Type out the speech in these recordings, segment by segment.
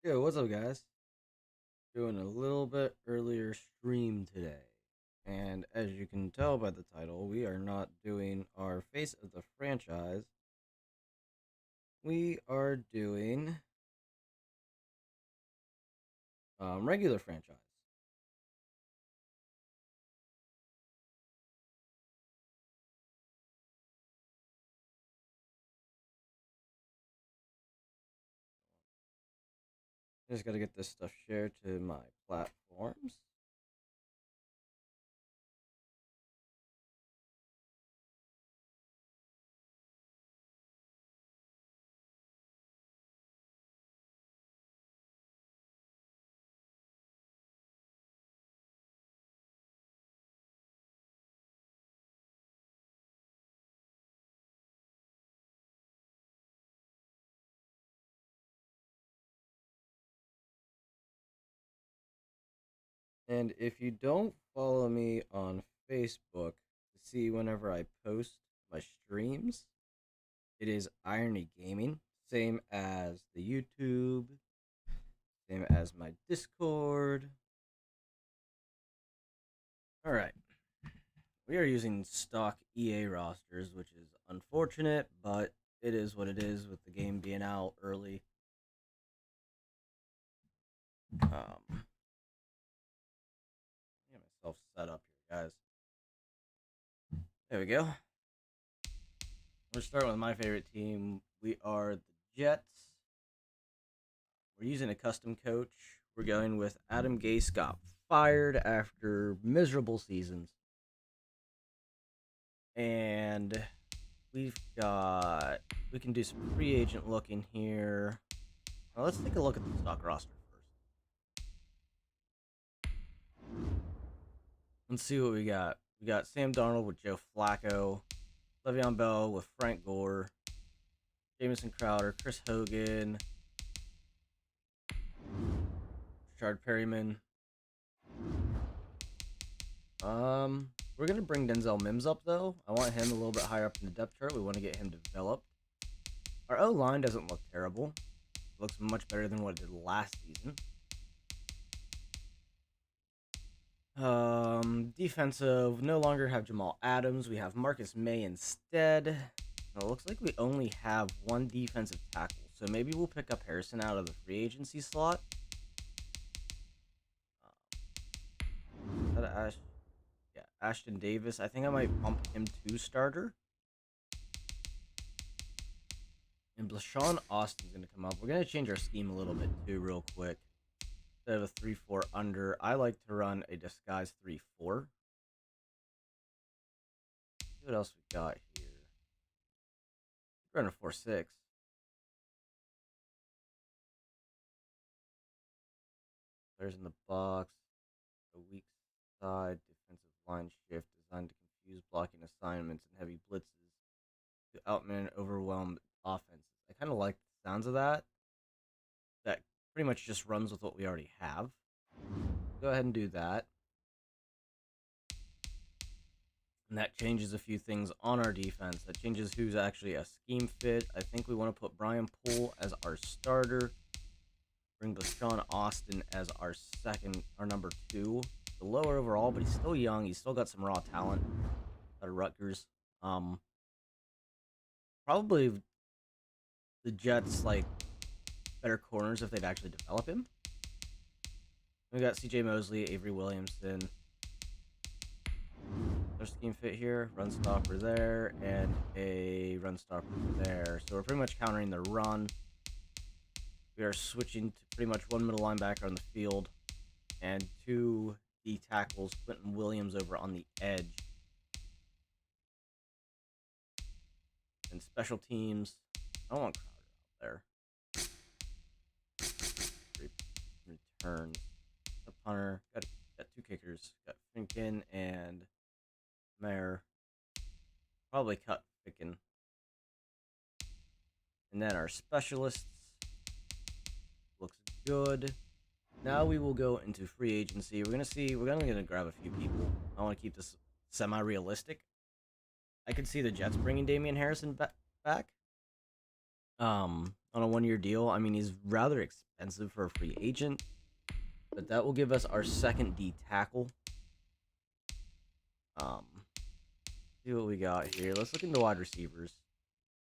Yo, what's up, guys? Doing a little bit earlier stream today. And as you can tell by the title, we are not doing our face of the franchise. We are doing regular franchise. Just gotta get this stuff shared to my platforms. And if you don't follow me on Facebook to see whenever I post my streams, it is Irony Gaming. Same as the YouTube, same as my Discord. All right. We are using stock EA rosters, which is unfortunate, but it is what it is with the game being out early. Get myself set up here, guys. There we go. We're starting with my favorite team. We are the Jets. We're using a custom coach. We're going with Adam Gase got fired after miserable seasons. And we can do some free agent looking here. Now let's take a look at the stock roster first. Let's see what we got. We got Sam Darnold with Joe Flacco, Le'Veon Bell with Frank Gore, Jamison Crowder, Chris Hogan, Richard Perryman. We're gonna bring Denzel Mims up though. I want him a little bit higher up in the depth chart. We want to get him developed. Our O line doesn't look terrible. It looks much better than what it did last season. Defensive, no longer have Jamal Adams. We have Marcus May instead. It looks like we only have one defensive tackle, so maybe we'll pick up Harrison out of the free agency slot. Is that Ashton Davis. I think I might bump him to starter. And Blashawn Austin's going to come up. We're going to change our scheme a little bit too, real quick. Instead of a 3-4 under, I like to run a disguise 3-4. See what else we got here. We're running a 4-6. Players in the box. A weak side defensive line shift designed to confuse blocking assignments and heavy blitzes to outman and overwhelm offenses. I kind of like the sounds of that. That pretty much just runs with what we already have. Go ahead and do that. And that changes a few things on our defense. That changes who's actually a scheme fit. I think we want to put Brian Poole as our starter. Bring Sean Austin as our number 2. The lower overall, but he's still young. He's still got some raw talent out of Rutgers. Probably the Jets, like, better corners if they'd actually develop him. We got C.J. Mosley, Avery Williamson. Their scheme fit here. Run stopper there, and a run stopper there. So we're pretty much countering the run. We are switching to pretty much one middle linebacker on the field and 2 D tackles, Quentin Williams over on the edge. And special teams, I don't want Crowder out there. Returns. A punter. Got 2 kickers. Got Finken and Mayer. Probably cut Finken. And then our specialists. Looks good. Now we will go into free agency. We're gonna grab a few people. I want to keep this semi-realistic. I could see the Jets bringing Damian Harrison back. on a 1-year deal. I mean, he's rather expensive for a free agent, but that will give us our second D tackle. See what we got here. Let's look into wide receivers.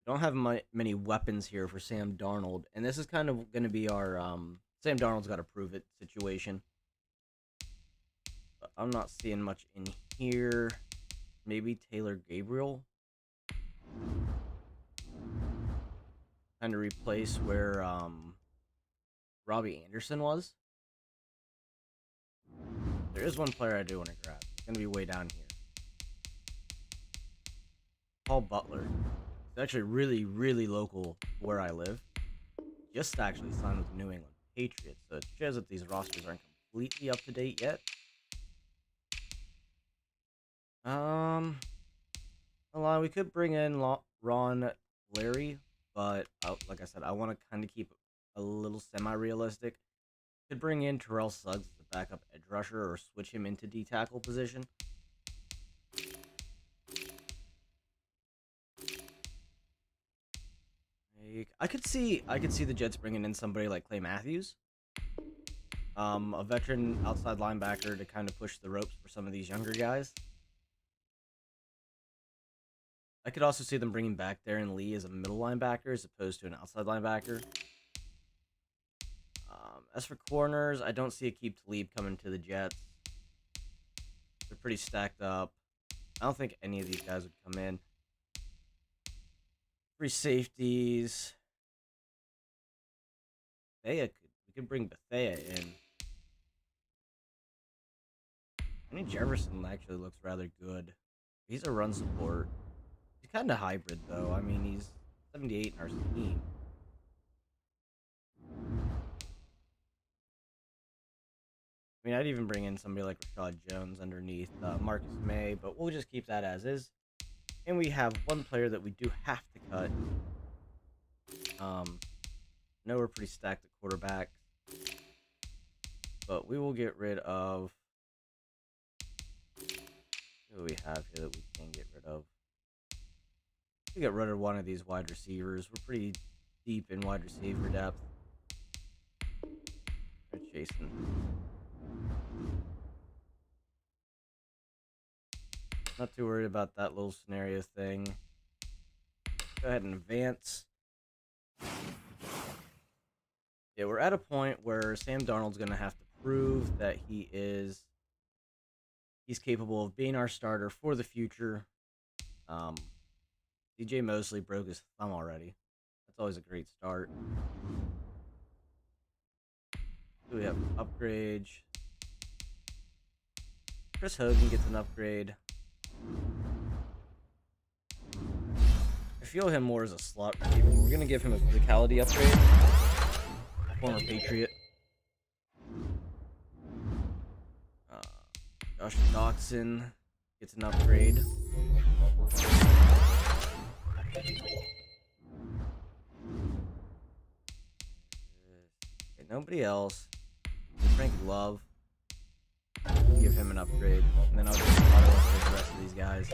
We don't have many weapons here for Sam Darnold, and this is kind of going to be our Sam Darnold's got to prove it situation. But I'm not seeing much in here. Maybe Taylor Gabriel. Kind of replace where Robbie Anderson was. There is one player I do want to grab. It's going to be way down here. Paul Butler. He's actually really local where I live. Just actually signed with the New England Patriots, so it shows that these rosters aren't completely up to date yet. We could bring in Ron Larry, but like I said, I want to kind of keep a little semi-realistic. Could bring in Terrell Suggs as the backup edge rusher, or switch him into D tackle position. I could see the Jets bringing in somebody like Clay Matthews, a veteran outside linebacker to kind of push the ropes for some of these younger guys. I could also see them bringing back Darren Lee as a middle linebacker as opposed to an outside linebacker. As for corners, I don't see Aqib Talib coming to the Jets. They're pretty stacked up. I don't think any of these guys would come in. Free safeties. We could bring Bethea in. I think Jefferson actually looks rather good. He's a run support. He's kind of hybrid, though. I mean, he's 78 in our team. I mean, I'd even bring in somebody like Rashad Jones underneath Marcus May, but we'll just keep that as is. And we have one player that we do have to cut. No, we're pretty stacked at quarterback. But we will get rid of... Who do we have here that we can get rid of? We get rid of one of these wide receivers. We're pretty deep in wide receiver depth. Jason. Not too worried about that little scenario thing. Go ahead and advance. Yeah, we're at a point where Sam Darnold's going to have to prove that he's capable of being our starter for the future. DJ Mosley broke his thumb already. That's always a great start. So we have upgrades. Chris Hogan gets an upgrade. I feel him more as a slot receiver. We're going to give him a physicality upgrade. Former Patriot. Josh Doxson gets an upgrade. Okay, nobody else. Frank Love. Give him an upgrade. And then I'll just auto upgrade the rest of these guys.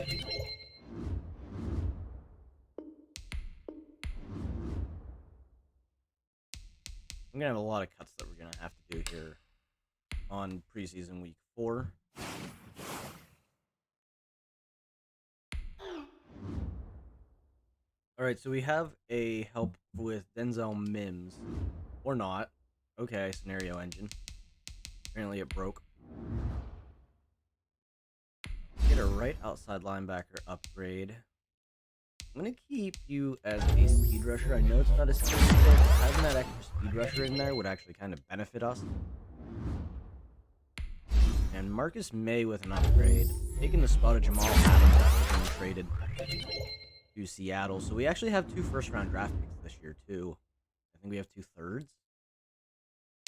I'm going to have a lot of cuts that we're going to have to do here on preseason week 4. Alright, so we have a help with Denzel Mims. Or not. Okay, scenario engine. Apparently it broke. Get a right outside linebacker upgrade. I'm going to keep you as a speed rusher. I know it's not a speed pick, but having that extra speed rusher in there would actually kind of benefit us. And Marcus May with an upgrade. Taking the spot of Jamal Adams after being traded to Seattle. So we actually have 2 first-round draft picks this year, too. I think we have 2 thirds.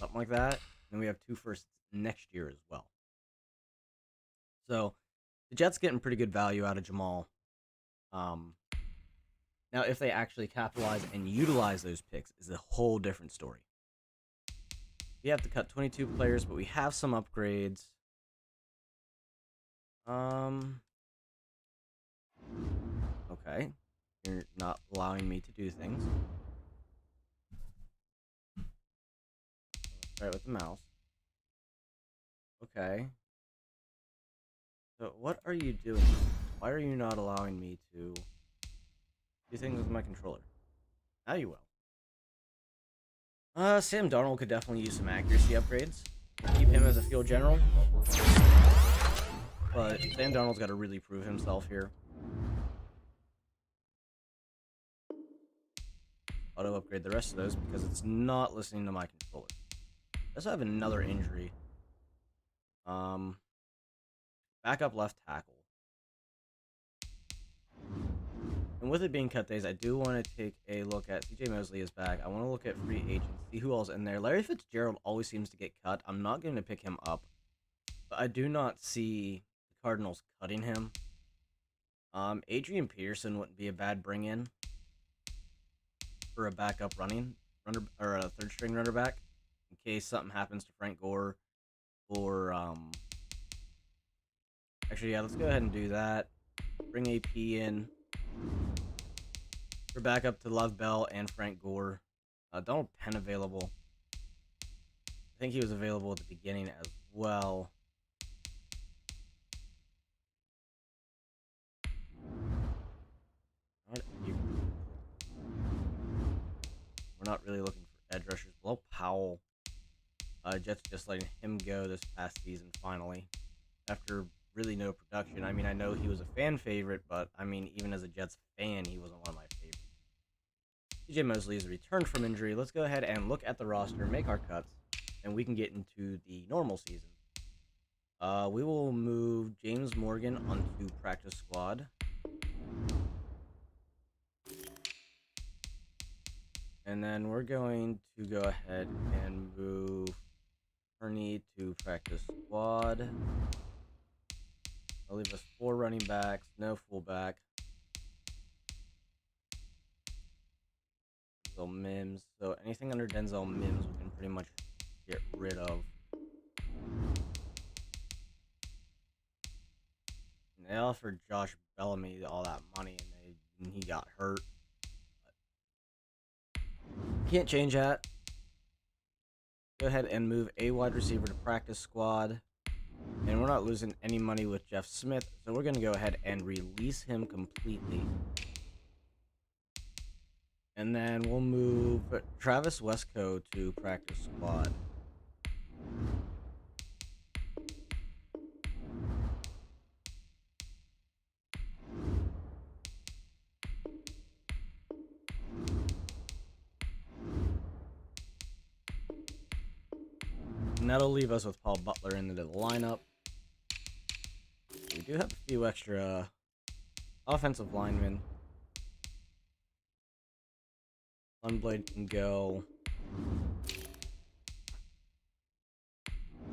Something like that. And we have 2 firsts next year as well. So the Jets getting pretty good value out of Jamal. Now, if they actually capitalize and utilize those picks, is a whole different story. We have to cut 22 players, but we have some upgrades. Okay. You're not allowing me to do things. Right with the mouse. Okay. So what are you doing? Why are you not allowing me to do things with my controller? Now you will. Sam Darnold could definitely use some accuracy upgrades. Keep him as a field general. But Sam Darnold's got to really prove himself here. Auto upgrade the rest of those because it's not listening to my controller. I also have another injury. Backup left tackle. And with it being cut days, I do want to take a look at CJ Mosley is back. I want to look at free agents, see who else in there. Larry Fitzgerald always seems to get cut. I'm not going to pick him up, but I do not see the Cardinals cutting him. Adrian Peterson wouldn't be a bad bring-in for a backup runner or a third string runner back in case something happens to Frank Gore or actually, yeah, let's go ahead and do that. Bring AP in. We're back up to Love Bell and Frank Gore. Donald Penn available. I think he was available at the beginning as well. We're not really looking for edge rushers. Below Powell. Jets just letting him go this past season finally. After really no production. I mean, I know he was a fan favorite, but I mean, even as a Jets fan, he wasn't one of my favorites. CJ Mosley is returned from injury. Let's go ahead and look at the roster, make our cuts, and we can get into the normal season. We will move James Morgan onto practice squad. And then we're going to go ahead and move Ernie to practice squad. I'll leave us 4 running backs, no fullback. Denzel Mims. So anything under Denzel Mims we can pretty much get rid of. And they offered Josh Bellamy all that money and he got hurt. Can't change that. Go ahead and move a wide receiver to practice squad. And we're not losing any money with Jeff Smith, so we're going to go ahead and release him completely. And then we'll move Travis Wesco to practice squad. And that'll leave us with Paul Butler into the lineup. We do have a few extra offensive linemen. Unblade can go.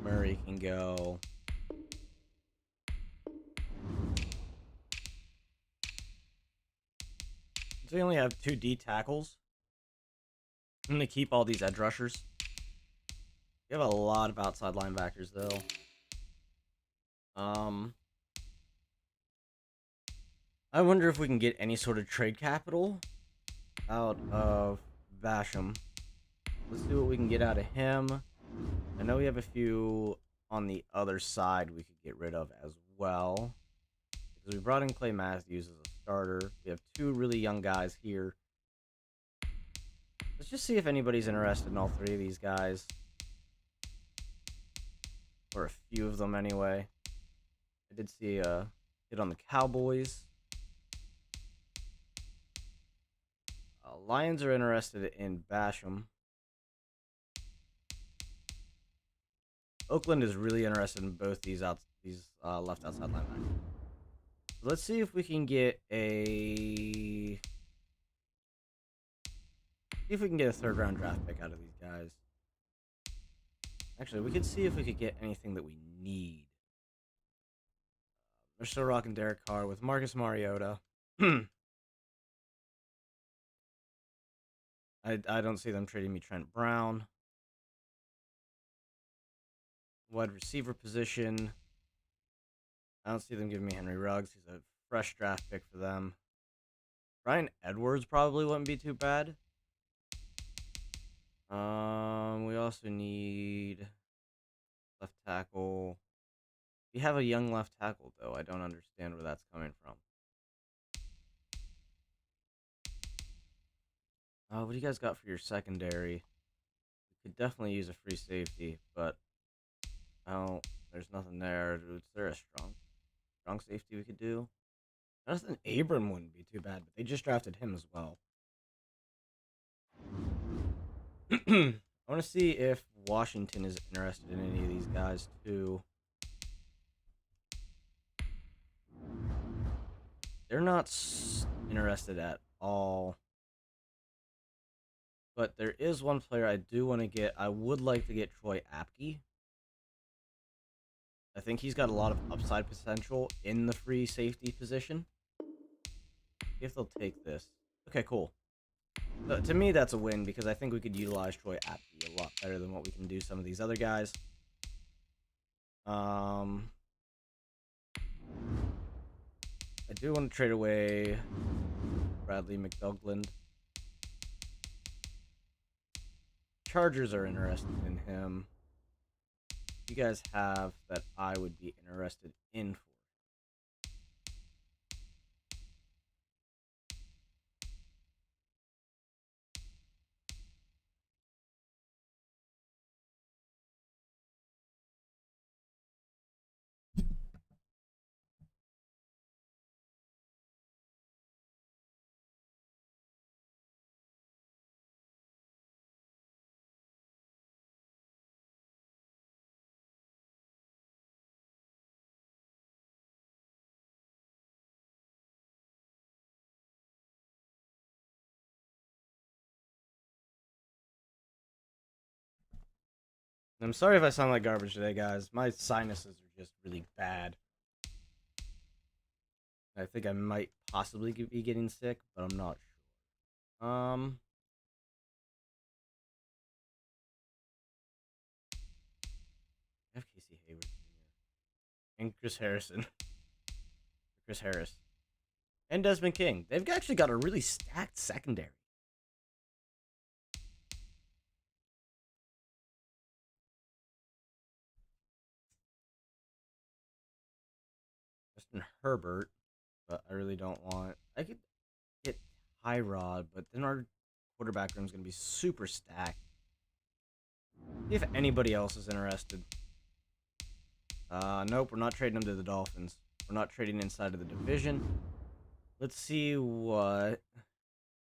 Murray can go. So we only have 2 D tackles. I'm going to keep all these edge rushers. We have a lot of outside linebackers, though. I wonder if we can get any sort of trade capital out of Basham. Let's see what we can get out of him. I know we have a few on the other side we could get rid of as well. Because we brought in Clay Matthews as a starter. We have 2 really young guys here. Let's just see if anybody's interested in all 3 of these guys. Or a few of them anyway. I did see a hit on the Cowboys. Lions are interested in Basham. Oakland is really interested in both these left outside linebackers. So let's see if we can get a 3rd round draft pick out of these guys. Actually, we could see if we could get anything that we need. They're still rocking Derek Carr with Marcus Mariota. I don't see them trading me Trent Brown. Wide receiver position. I don't see them giving me Henry Ruggs. He's a fresh draft pick for them. Brian Edwards probably wouldn't be too bad. We also need left tackle. We have a young left tackle, though. I don't understand where that's coming from. What do you guys got for your secondary? We could definitely use a free safety, but there's nothing there. Is there a strong safety we could do? Jonathan Abram wouldn't be too bad, but they just drafted him as well. I want to see if Washington is interested in any of these guys, too. They're not interested at all. But there is one player I do want to get. I would like to get Troy Apke. I think he's got a lot of upside potential in the free safety position. See if they'll take this. Okay, cool. To me, that's a win because I think we could utilize Troy Apke a lot better than what we can do some of these other guys. I do want to trade away Bradley McDougland. Chargers are interested in him. You guys have that I would be interested in for. I'm sorry if I sound like garbage today, guys. My sinuses are just really bad. I think I might possibly be getting sick, but I'm not sure. I have Casey Hayward Jr. and Chris Harrison. Chris Harris. And Desmond King. They've actually got a really stacked secondary. Justin Herbert, but I really don't want. I could get Tyrod, but then our quarterback room is going to be super stacked. See if anybody else is interested. Nope, we're not trading them to the Dolphins. We're not trading inside of the division. Let's see what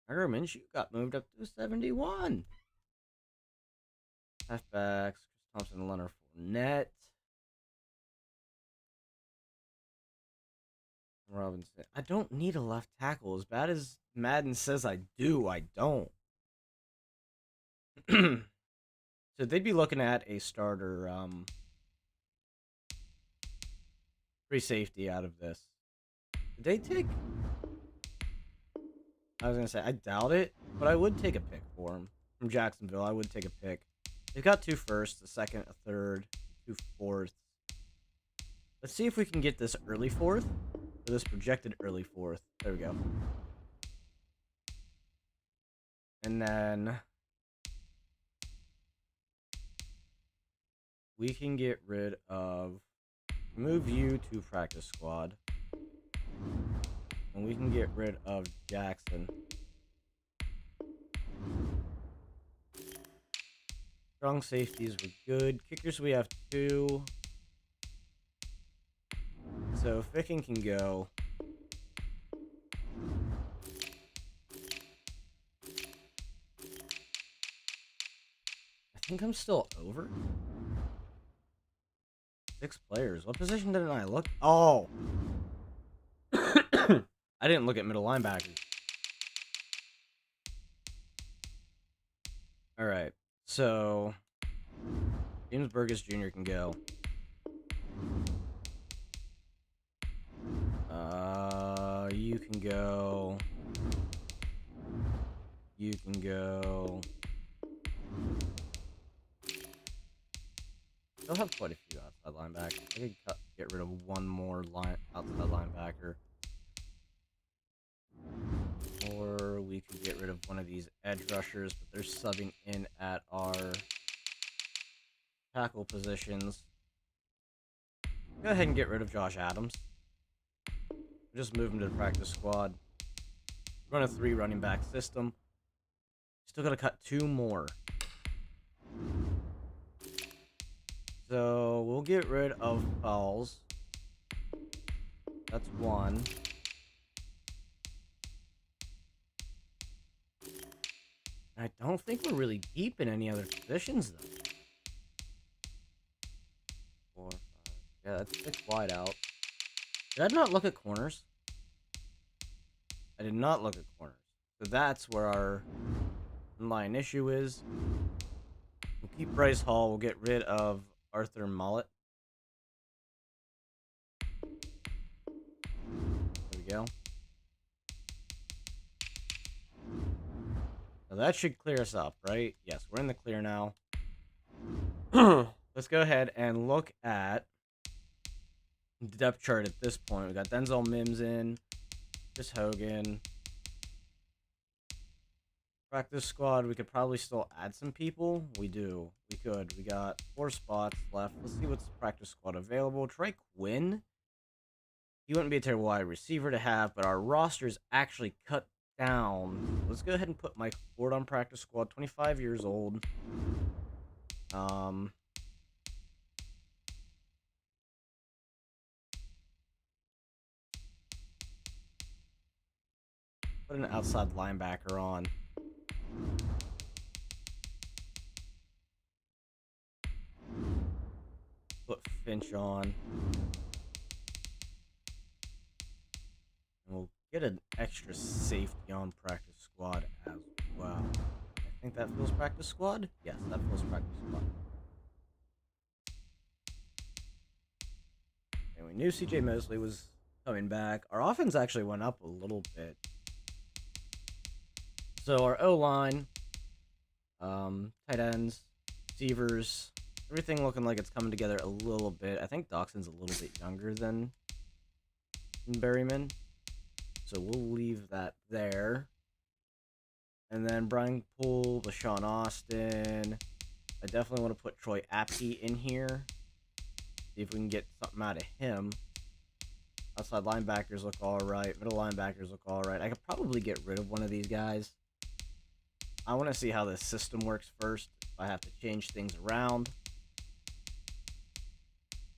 Gardner Minshew got moved up to 71. Halfbacks, Chris Thompson, Leonard Fournette. Robinson. I don't need a left tackle. As bad as Madden says I do, I don't. So they'd be looking at a starter free safety out of this. Did they take... I was going to say, I doubt it, but I would take a pick for him. From Jacksonville, I would take a pick. They've got 2 firsts, a second, a third, 2 fourths. Let's see if we can get this early 4th, or this projected early 4th. There we go. And then we can get rid of... Move you to practice squad. And we can get rid of Jackson. Strong safeties were good. Kickers, we have 2. So Ficking can go. I think I'm still over. 6 players. What position didn't I look? Oh! I didn't look at middle linebackers. Alright, so James Burgess Jr. can go. You can go. You can go. They'll have quite a few outside linebackers. I could get rid of one more outside linebacker. Or we could get rid of one of these edge rushers, but they're subbing in at our tackle positions. Go ahead and get rid of Josh Adams. Just move him to the practice squad. Run a 3 running back system. Still gotta cut 2 more. So we'll get rid of fouls. That's 1. I don't think we're really deep in any other positions, though. 4, 5. Yeah, that's 6 wide out. Did I not look at corners? I did not look at corners. So that's where our line issue is. We'll keep Bryce Hall. We'll get rid of Arthur Mollett. There we go. So that should clear us up, right? Yes, we're in the clear now. Let's go ahead and look at the depth chart at this point. We got Denzel Mims in, Chris Hogan. Practice squad, we could probably still add some people. We do. We could. We got 4 spots left. Let's see what's practice squad available. Trey Quinn. He wouldn't be a terrible wide receiver to have, but our roster is actually cut down. Let's go ahead and put Mike Ford on practice squad. 25 years old. Put an outside linebacker on. Put Finch on. And we'll get an extra safety on practice squad as well. I think that fills practice squad? Yes, that fills practice squad. And we knew CJ Mosley was coming back. Our offense actually went up a little bit. So our O-line, tight ends, receivers, everything looking like it's coming together a little bit. I think Doxson's a little bit younger than Berryman. So we'll leave that there. And then Brian Poole, LaShawn Austin. I definitely want to put Troy Apke in here. See if we can get something out of him. Outside linebackers look alright. Middle linebackers look alright. I could probably get rid of one of these guys. I want to see how this system works first. If I have to change things around.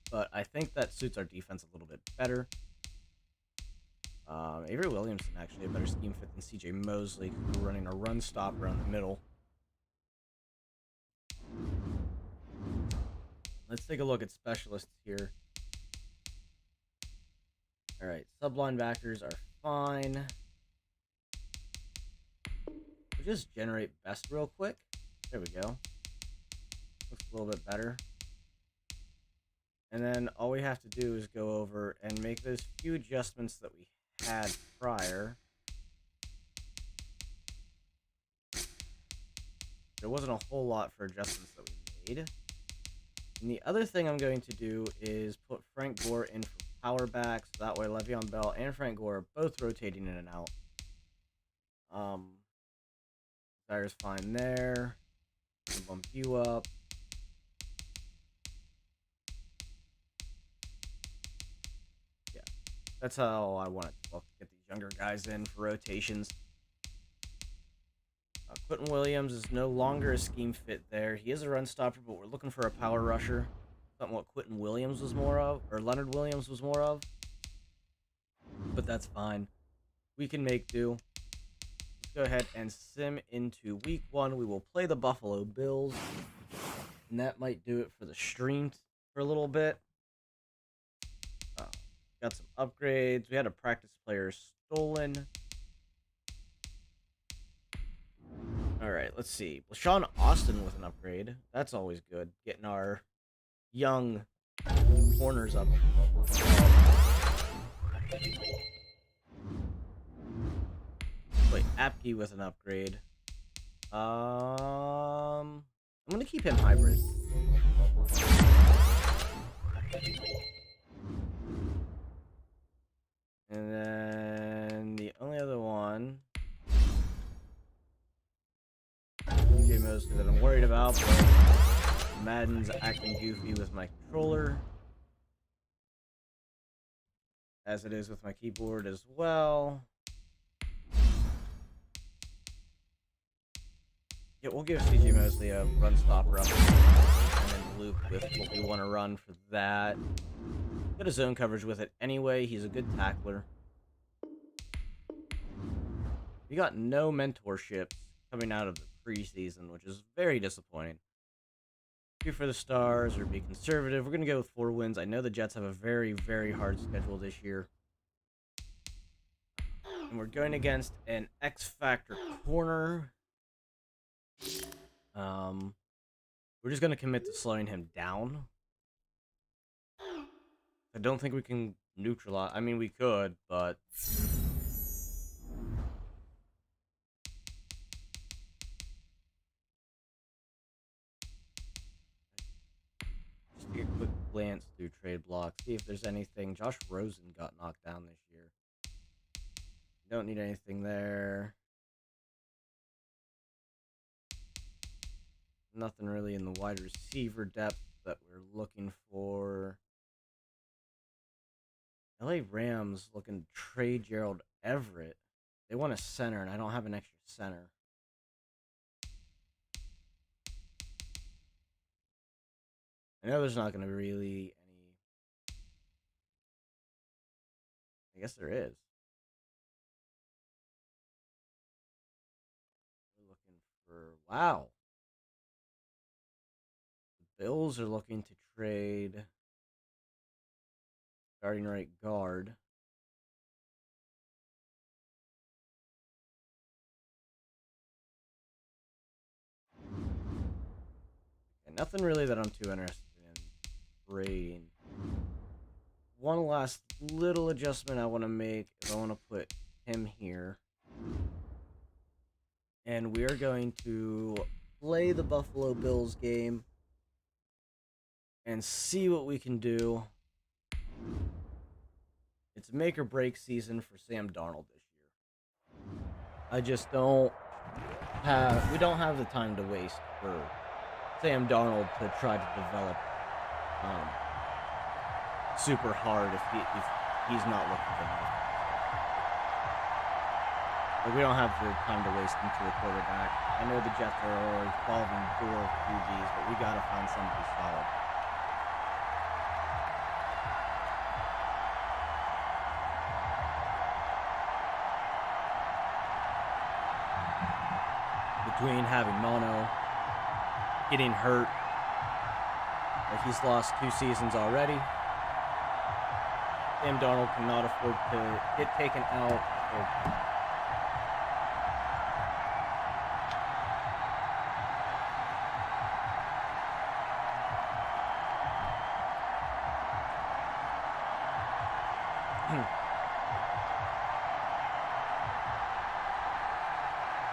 But I think that suits our defense a little bit better. Avery Williamson actually a better scheme fit than CJ Mosley because we're running a run stop around the middle. Let's take a look at specialists here. Alright, sub linebackers are fine. We'll just generate best real quick. There we go. Looks a little bit better. And then all we have to do is go over and make those few adjustments that we had prior. There wasn't a whole lot for adjustments that we made. And the other thing I'm going to do is put Frank Gore in for power back, so that way Le'Veon Bell and Frank Gore are both rotating in and out. Tire's fine there. Bump you up. Yeah, that's how I want it to look. Get these younger guys in for rotations. Quentin Williams is no longer a scheme fit there. He is a run stopper, but we're looking for a power rusher. Something what Quentin Williams was more of, or Leonard Williams was more of. But that's fine. We can make do. Let's go ahead and sim into week 1. We will play the Buffalo Bills. And that might do it for the stream for a little bit. Got some upgrades. We had a practice player stolen. Alright, let's see. LaShawn Austin with an upgrade. That's always good. Getting our young corners up. Wait, Apke with an upgrade. I'm gonna keep him hybrid. And then the only other one mostly that I'm worried about, but Madden's acting goofy with my controller, as it is with my keyboard as well. Yeah, we'll give CJ Mosley a run stopper up and then loop with what we want to run for that. Get a zone coverage with it anyway. He's a good tackler. We got no mentorships coming out of the preseason, which is very disappointing. Shoot for the stars or be conservative. We're going to go with 4 wins. I know the Jets have a very, very hard schedule this year. And we're going against an X-Factor corner. We're just going to commit to slowing him down. I don't think we can neutralize. I mean, we could, but... Just take a quick glance through trade blocks. See if there's anything. Josh Rosen got knocked down this year. Don't need anything there. Nothing really in the wide receiver depth that we're looking for. LA Rams looking to trade Gerald Everett. They want a center, and I don't have an extra center. I know there's not going to be really any... I guess there is. We're looking for... Wow. The Bills are looking to trade starting right guard. And nothing really that I'm too interested in trading. One last little adjustment I want to make is I want to put him here. And we are going to play the Buffalo Bills game and see what we can do. It's make or break season for Sam Darnold this year. I just don't have... We don't have the time to waste for Sam Darnold to try to develop super hard if he's not looking good enough. But we don't have the time to waste into a quarterback. I know the Jets are a revolving door of QBs, but we gotta find somebody solid. Between having mono, getting hurt, like he's lost 2 seasons already. Sam Darnold cannot afford to get taken out.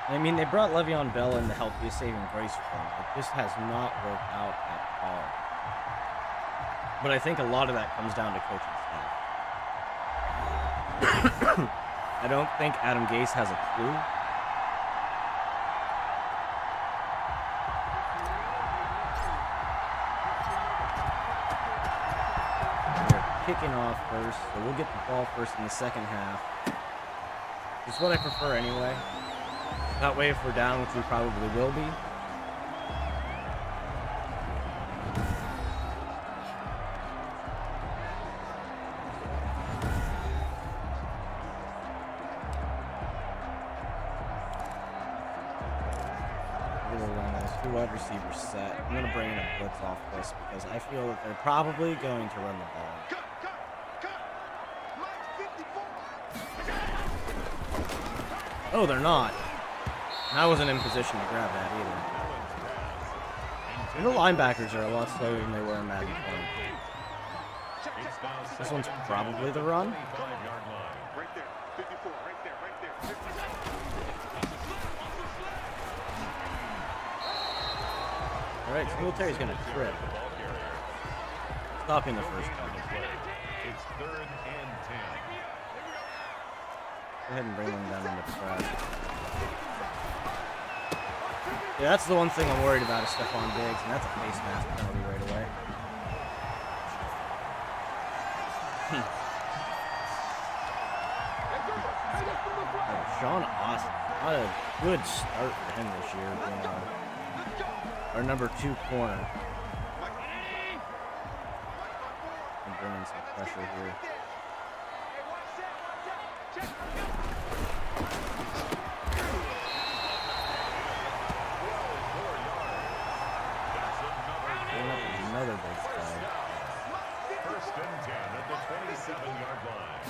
I mean, they brought Le'Veon Bell in to help be a saving grace for him. It just has not worked out at all. But I think a lot of that comes down to coaching staff. I don't think Adam Gase has a clue. We're kicking off first, so we'll get the ball first in the second half. It's what I prefer anyway. That way, if we're down, which we probably will be, wide receiver set. I'm going to bring in a blitz off this because I feel that they're probably going to run the ball. Oh, they're not. I wasn't in position to grab that either. And the linebackers are a lot slower than they were in Madden 20. This one's probably the run. Alright, Singletary's going to trip. Stopping the first one. It's 3rd and 10. Go ahead and bring them down into press. Yeah, that's the one thing I'm worried about is Stephon Diggs, and that's a face mask penalty right away. Sean Austin, not a good start for him this year, being our number 2 corner. And bringing some pressure here. Another big play. First and 10 at the 27-yard line.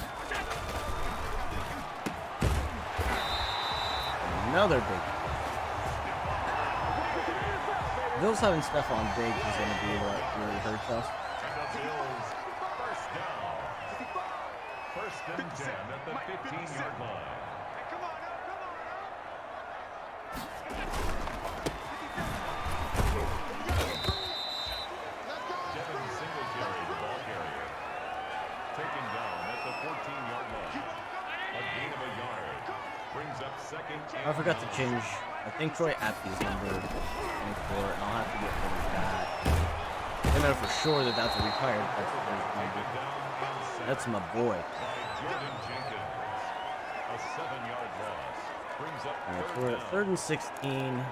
Another big play. Bills having Stephon Diggs is going to be what really hurts us. And the Bills first down. First and 10 at the 15-yard line. Taken down at the 14-yard line. A gain of a yard. Brings up second. I forgot to change. I think Troy Apke's number 24, and I'll have to get rid of that. I know for sure that that's a retired. That's my boy. Jordan Jenkins. A 7-yard loss. Brings up All right, we're at 3rd and 16.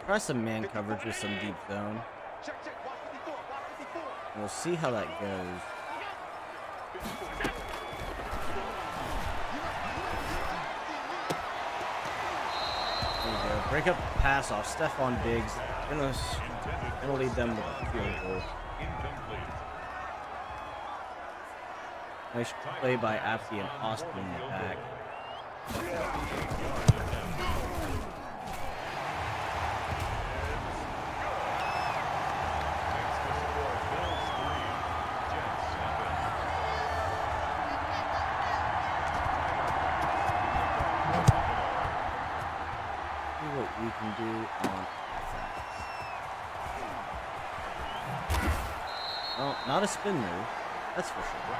Try some man coverage with some deep zone. We'll see how that goes. There we go. Break up the pass off Stephon Diggs. Gonna lead them with a field goal. Nice play by Apke and Austin in the back. We can do on offense. Well, not a spin move, that's for sure.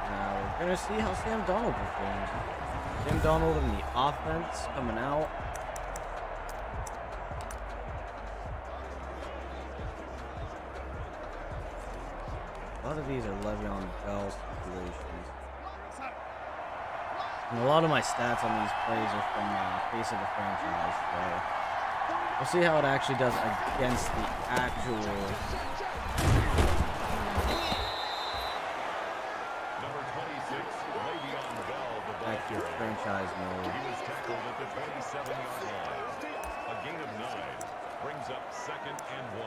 Now we're gonna see how Sam Darnold performs. Sam Darnold in the offense coming out. A lot of these are Le'Veon Bell situations. And a lot of my stats on these plays are from Face of the Franchise, so we'll see how it actually does against the actual Number 26, Le'Veon Bell, the ball actual carrier. franchise mode. He was tackled at the 27-yard line. A gain of 9 brings up second and 1.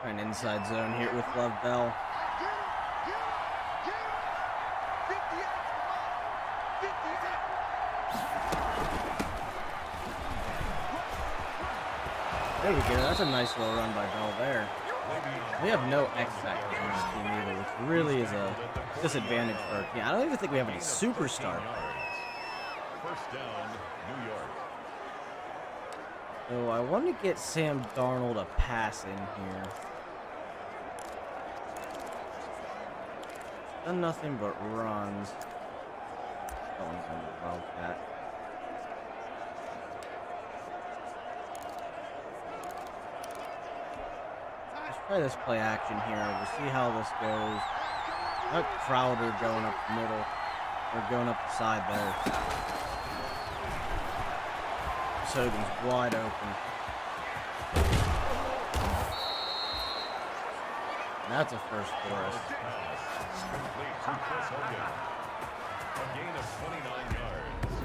An inside zone here with Love Bell. There we go. That's a nice little run by Bell there. We have no X factors on this team either, which really is a disadvantage for our team. I don't even think we have any superstar players. First down, New York. So I want to get Sam Darnold a pass in here. Done nothing but runs. That one's on the Wildcat. Let's try this play action here. We'll see how this goes. That Crowder going up the middle. Or going up the side there. Hogan's wide open. And that's a first for us. Complete to Chris Hogan. A gain of 29 yards.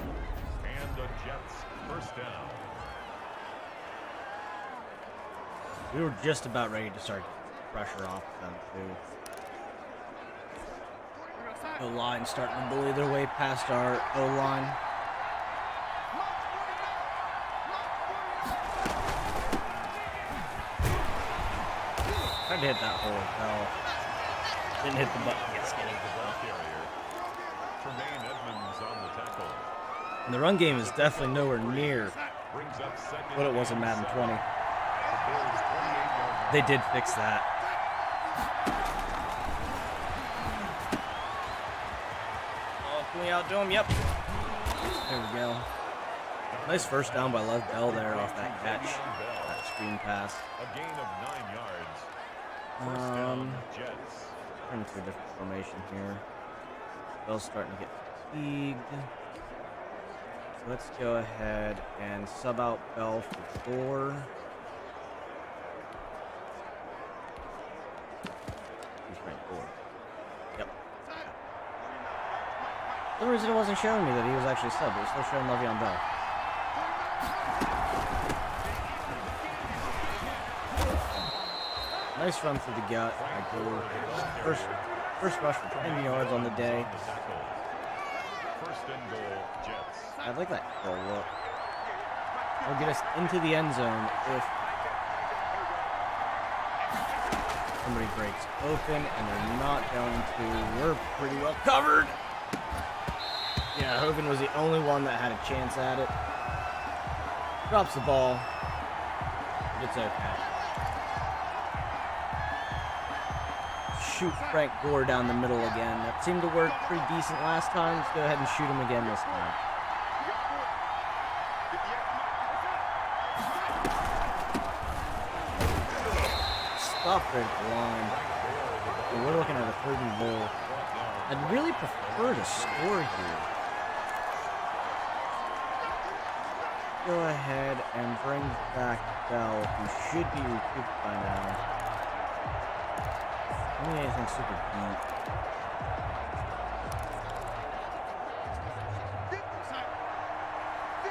And the Jets first down. We were just about ready to start pressure off them too. The line starting to bully their way past our O-line. Tried to hit that hole as well. Didn't hit the button. Yes, getting the ball. Tremaine Edmonds on the tackle. And the run game is definitely nowhere near what it was in Madden 20. They did fix that. Oh, can we outdo him? Yep. There we go. Nice first down by Lev Bell there off that catch. That screen pass. A gain of 9 yards. First down, Jets. Turn to a different formation here. Bell's starting to get fatigued. So let's go ahead and sub out Bell for Gore. He's right, Gore. Yep. For some reason it wasn't showing me that he was actually subbed. It was still showing Le'Veon Bell. Nice run through the gut. First rush for 10 yards on the day. First and goal, Jets. I like that goal look. It'll get us into the end zone if somebody breaks open, and they're not going to. We're pretty well covered. Yeah, Hogan was the only one that had a chance at it. Drops the ball. It's okay. Shoot Frank Gore down the middle again. That seemed to work pretty decent last time. Let's go ahead and shoot him again this time. Stop right at the line. And we're looking at a 3rd and goal. I'd really prefer to score here. Go ahead and bring back Bell, who should be recouped by now. I don't need anything super deep.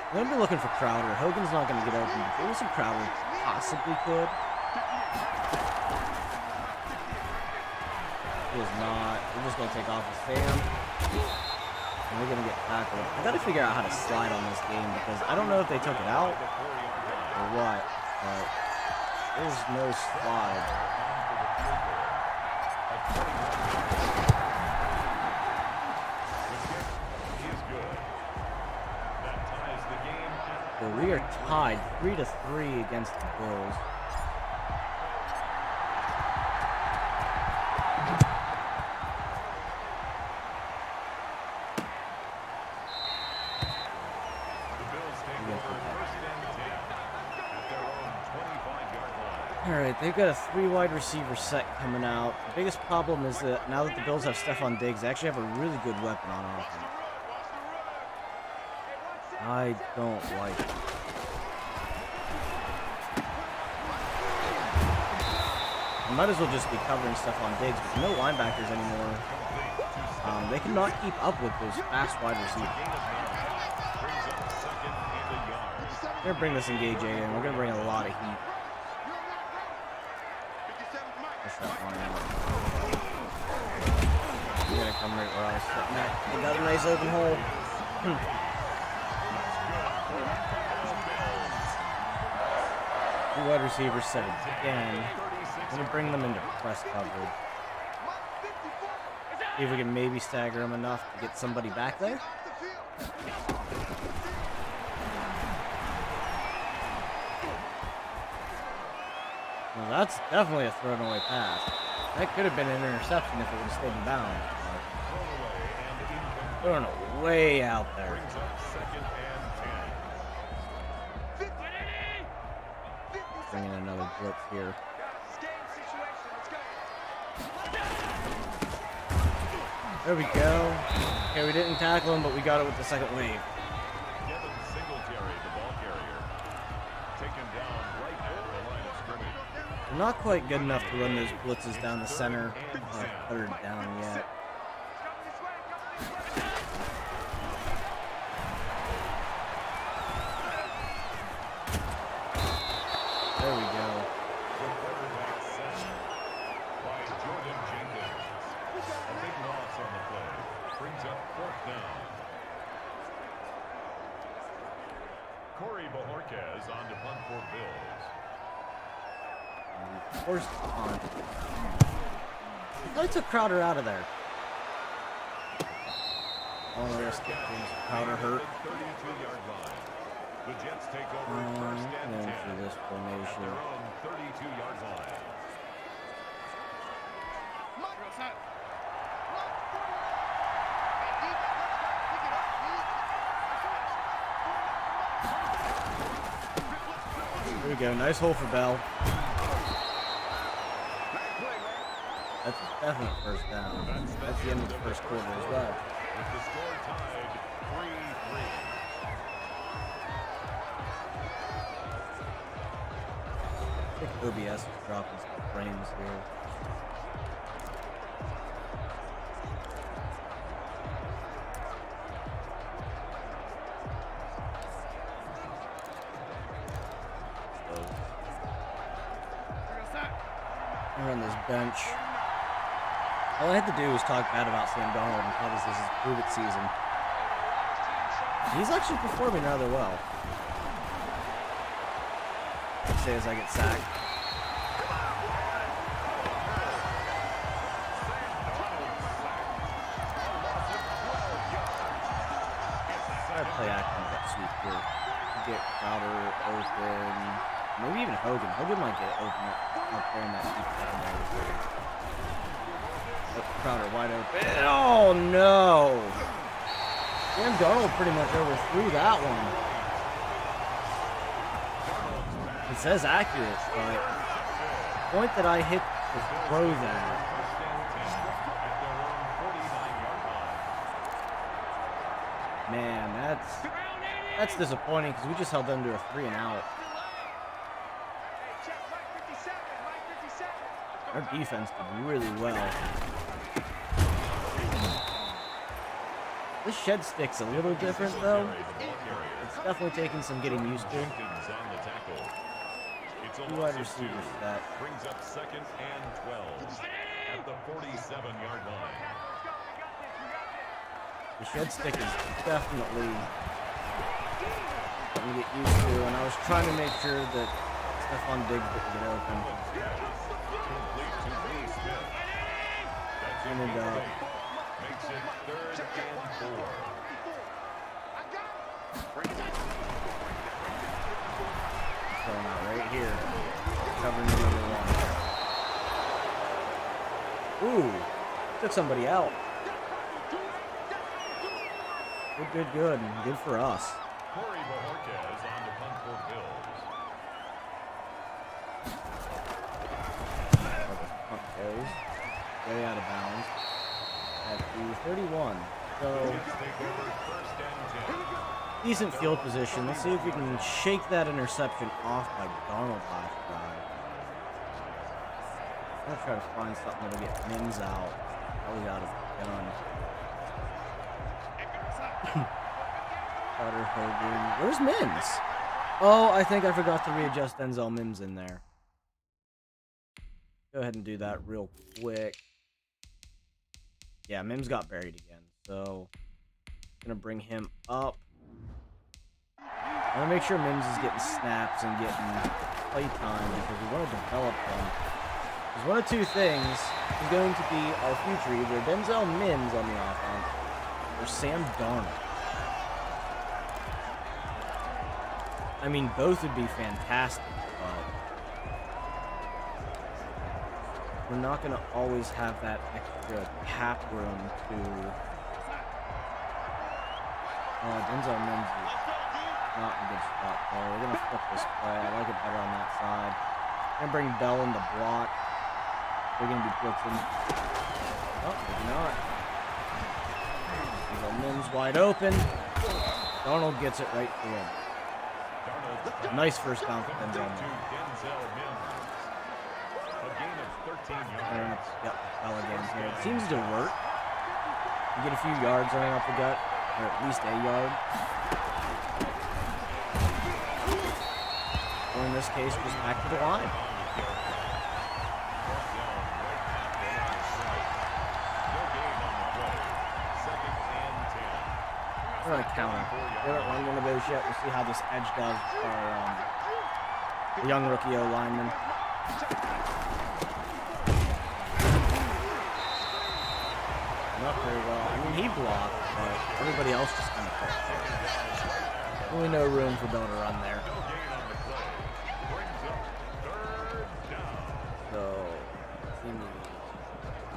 I'm going to be looking for Crowder. Hogan's not going to get open, but maybe some Crowder possibly could. He is not. We're just going to take off his Sam. And we're going to get tackled. I got to figure out how to slide on this game because I don't know if they took it out or what, but there's no slide. So we are tied 3-3 against the Bills. Alright, they've got a 3 wide receiver set coming out. The biggest problem is that now that the Bills have Stephon Diggs, they actually have a really good weapon on offense. I don't like it. I might as well just be covering Stephon Diggs because no linebackers anymore. They cannot keep up with those fast wide receivers. We're going to bring this engage in. We're going to bring a lot of heat. Push that line out. You're going to come right where I was sitting at. They got a nice open hole. Two wide receivers set again. I'm going to bring them into press coverage. See if we can maybe stagger them enough to get somebody back there. Well, that's definitely a thrown away pass. That could have been an interception if it would have stayed in bounds. Thrown way out there. Bring in another blitz here. There we go. Okay, we didn't tackle him, but we got it with the second wave. We're not quite good enough to run those blitzes down the center. 3rd down yet. There we go. Brings up 4th down. Corey Bojorquez on to punt for Bills. Forced punt. I took Crowder out of there. I want to risk it. Powder hurt. 32-yard line. The Jets take over first and 10 for this at formation. their own 32-yard line. There we go. Nice hole for Bell. That's a definite first down. That's the end of the first quarter as well. With the score tied 3-3. I think OBS is dropping some frames here. We're on this bench. All I had to do was talk bad about Sam Darnold and how this is his prove-it season. He's actually performing rather well. I'd say as I get sacked. Try to play action with that sweep here. Get Crowder open. Maybe even Hogan. Hogan might get open up there in that deep secondary. Crowder wide open. Oh no! Sam Darnold pretty much overthrew that one. It says accurate, but the point that I hit the throw that. Man, that's disappointing because we just held them to a 3 and out. Our defense did really well. This shed stick's a little different though. It's definitely taking some getting used to. Two wide receivers that brings up 2nd and 12 at the 47-yard line. The shed stick is definitely something to get used to, and I was trying to make sure that Stephon Diggs didn't get open. Ended up. Makes it 3rd and 4. Going out right here. Covering the number 1. Ooh. Took somebody out. Good. Good for us. Corey Bojorquez on to punt for Bills. Punt goes. Way out of bounds. At the 31. So, decent field position. Let's see if we can shake that interception off by Darnold last drive. I'm gonna try to find something that'll get Mims out. Probably out of the gun. Carter Hogan. Where's Mims? Oh, I think I forgot to readjust Denzel Mims in there. Go ahead and do that real quick. Yeah, Mims got buried again, so I'm gonna bring him up. I want to make sure Mims is getting snaps and getting play time because we want to develop him. Because one of two things is going to be our future: either Denzel Mims on the offense or Sam Darnold. I mean, both would be fantastic, but we're not going to always have that extra cap room to... Denzel Mims is not in a good spot there. We're going to flip this play. I like it better on that side. We're going to bring Bell in the block. They're going to be blitzing. Oh, maybe not. Denzel Mims wide open. Darnold gets it right through him. Nice first down for Denzel Mims. Yep, Bell again here. It seems to work. You get a few yards running up the gut, or at least a yard. Or in this case, just back to the line. We're going to counter. We haven't run one of those yet. We'll see how this edge does for the young rookie O-lineman. Not very well. I mean, mean, he blocked, but everybody else just kind of fell apart. Really no room for Bill to run there. No gain on the play. Brings up third down. So, he needs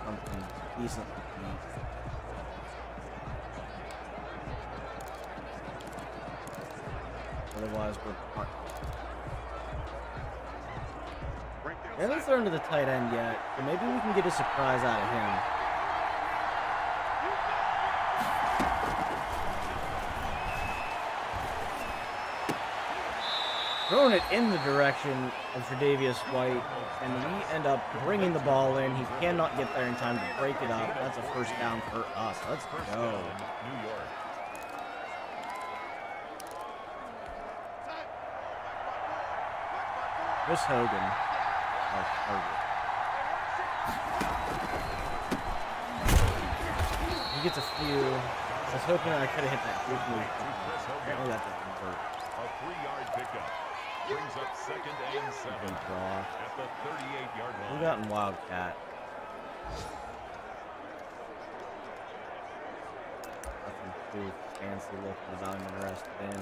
something decent to beat. Otherwise, we're parked. We haven't thrown to the tight end yet, but maybe we can get a surprise out of him. Throwing it in the direction of Tre'Davious White, and we end up bringing the ball in. He cannot get there in time to break it up. That's a first down for us. Let's go. New York. Chris Hogan. Oh, Hogan. He gets a few. I was hoping I could have hit that quick move. Apparently that didn't work. A 3-yard pickup. Brings up 2nd and 7 at the 38-yard line. We got in Wildcat. Nothing too fancy looking that I'm interested in.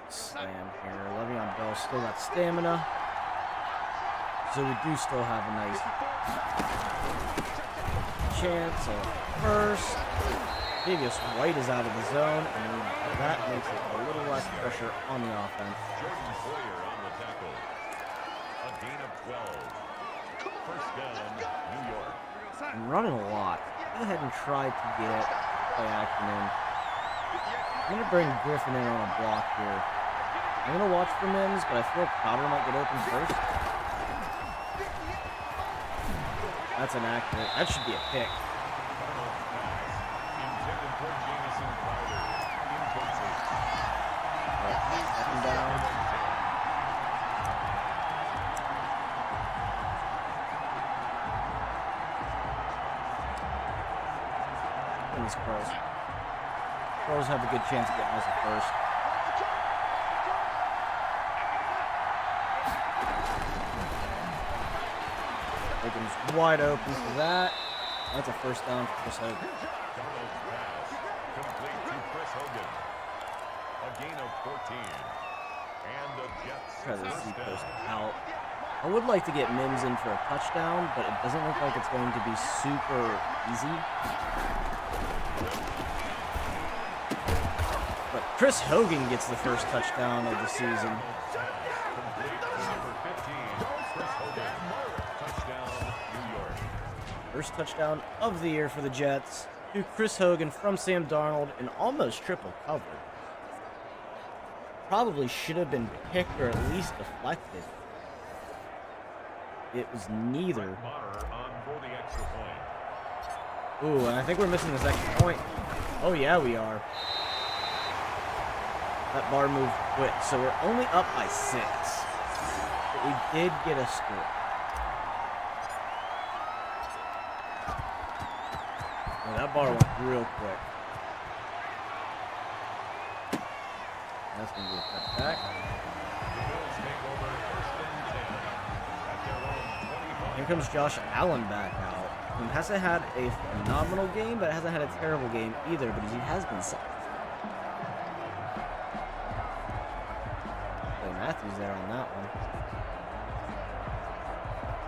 Slam here. Le'Veon Bell still got stamina. So we do still have a nice chance of first. Tre'Davious White is out of the zone, and that makes it a little less pressure on the offense. Jordan Boyer on the tackle. A gain of 12. First down, New York. I'm running a lot. Go ahead and try to get play action in. I'm going to bring Griffin in on a block here. I'm going to watch for Mims, but I feel Crowder might get open first. That's inaccurate. That should be a pick. Intended for Jamison Crowder. Incomplete. Second down. And these Crows. Crows have a good chance of getting us at first. Hogan's wide open for that. That's a first down for Chris Hogan. Darnold's pass. Complete to Chris Hogan. A gain of 14. And the Jets. Try to first see down. post out. I would like to get Mims in for a touchdown, but it doesn't look like it's going to be super easy. But Chris Hogan gets the first touchdown of the season. Complete to number 15. Chris Hogan. Touchdown, New York. First touchdown of the year for the Jets to Chris Hogan from Sam Darnold and almost triple covered. Probably should have been picked or at least deflected. It was neither. Bonner on for the extra point. Ooh, and I think we're missing this extra point. Oh yeah, we are. That bar moved quick, so we're only up by 6. But we did get a score. Oh, that bar went real quick. That's going to be a touchback. The Bills take over 1st and 10 at their own 25. Here comes Josh Allen back out. He hasn't had a phenomenal game, but hasn't had a terrible game either, but he has been sacked. Clay Matthews there on that one.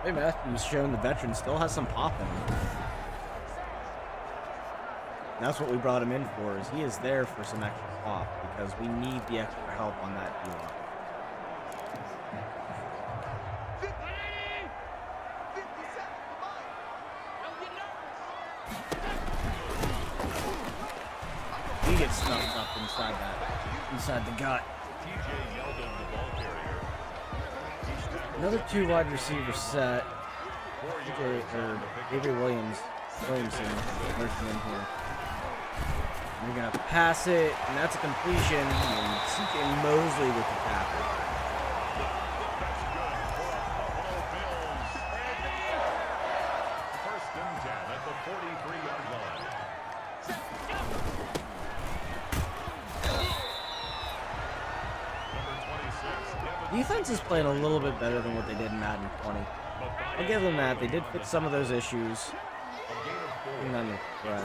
Clay Matthews showing the veteran still has some pop in him. And that's what we brought him in for, is he is there for some extra pop, because we need the extra help on that D-line. He gets stuffed up inside the gut. TJ Yeldon, the ball carrier. He's tackled Another at 2 wide receiver set. 4 TJ, yards or on the pickup. Avery Williamson lurking in here. We're gonna pass it, and that's a completion. And CJ Mosley with the tackle. That's good for Buffalo Bills. 1st and 10 at the 43-yard line. Number 26, Devin Defense is playing a little bit better than what they did in Madden 20. I'll give them that. They did fix some of those issues. a gain of 4. looking under threat.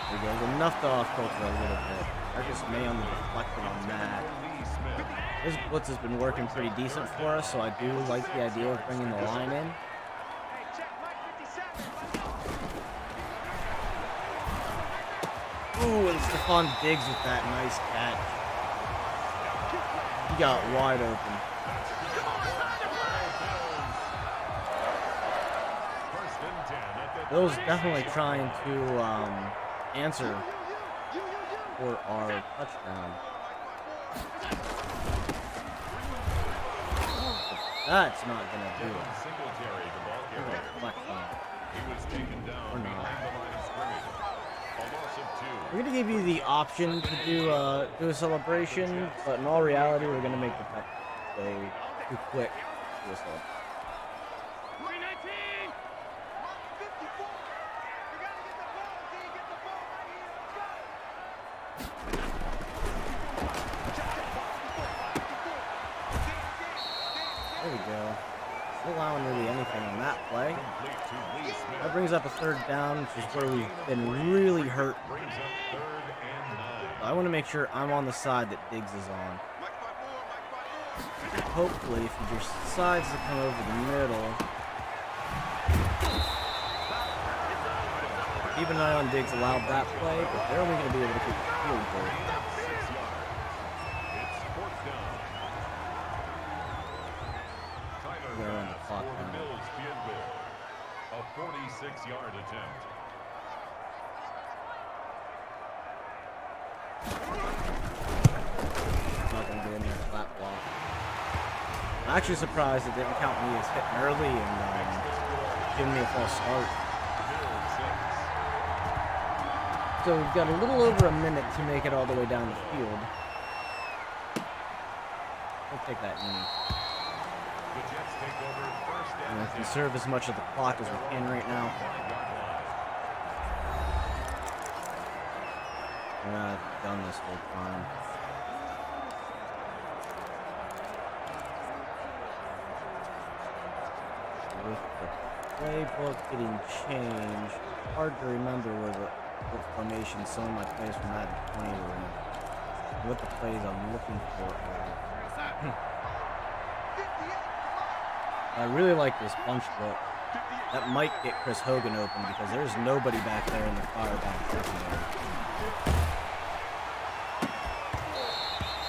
There he goes. Enough to off filter a little bit. Marcus May on the deflected on that. His blitz has been working pretty decent for us, so I do like the idea of bringing the line in. Ooh, and Stephon Diggs with that nice catch. He got wide open. Bill's definitely trying to answer for our touchdown. That's not gonna do it. Or not. We're gonna give you the option to do a celebration, but in all reality, we're gonna make the puck go too quick to do a celebration. There we go. Not allowing really anything on that play. That brings up a third down, which is where we've been really hurt. I want to make sure I'm on the side that Diggs is on. Hopefully, if he just decides to come over the middle. Keep an eye on Diggs allowed that play, but they're only going to be able to keep the field goal. They're on the clock now. A 46-yard attempt. Not going to get in there for that block. I'm actually surprised it didn't count me as hitting early and giving me a false start. So we've got a little over a minute to make it all the way down the field. We'll take that knee. And we can conserve as much of the clock as we can right now. We're not done this whole time. With the playbook getting changed, hard to remember where what formation some of my plays from Madden 20 were in. What the plays I'm looking for are. I really like this bunch look. That might get Chris Hogan open because there's nobody back there in the fire back secondary.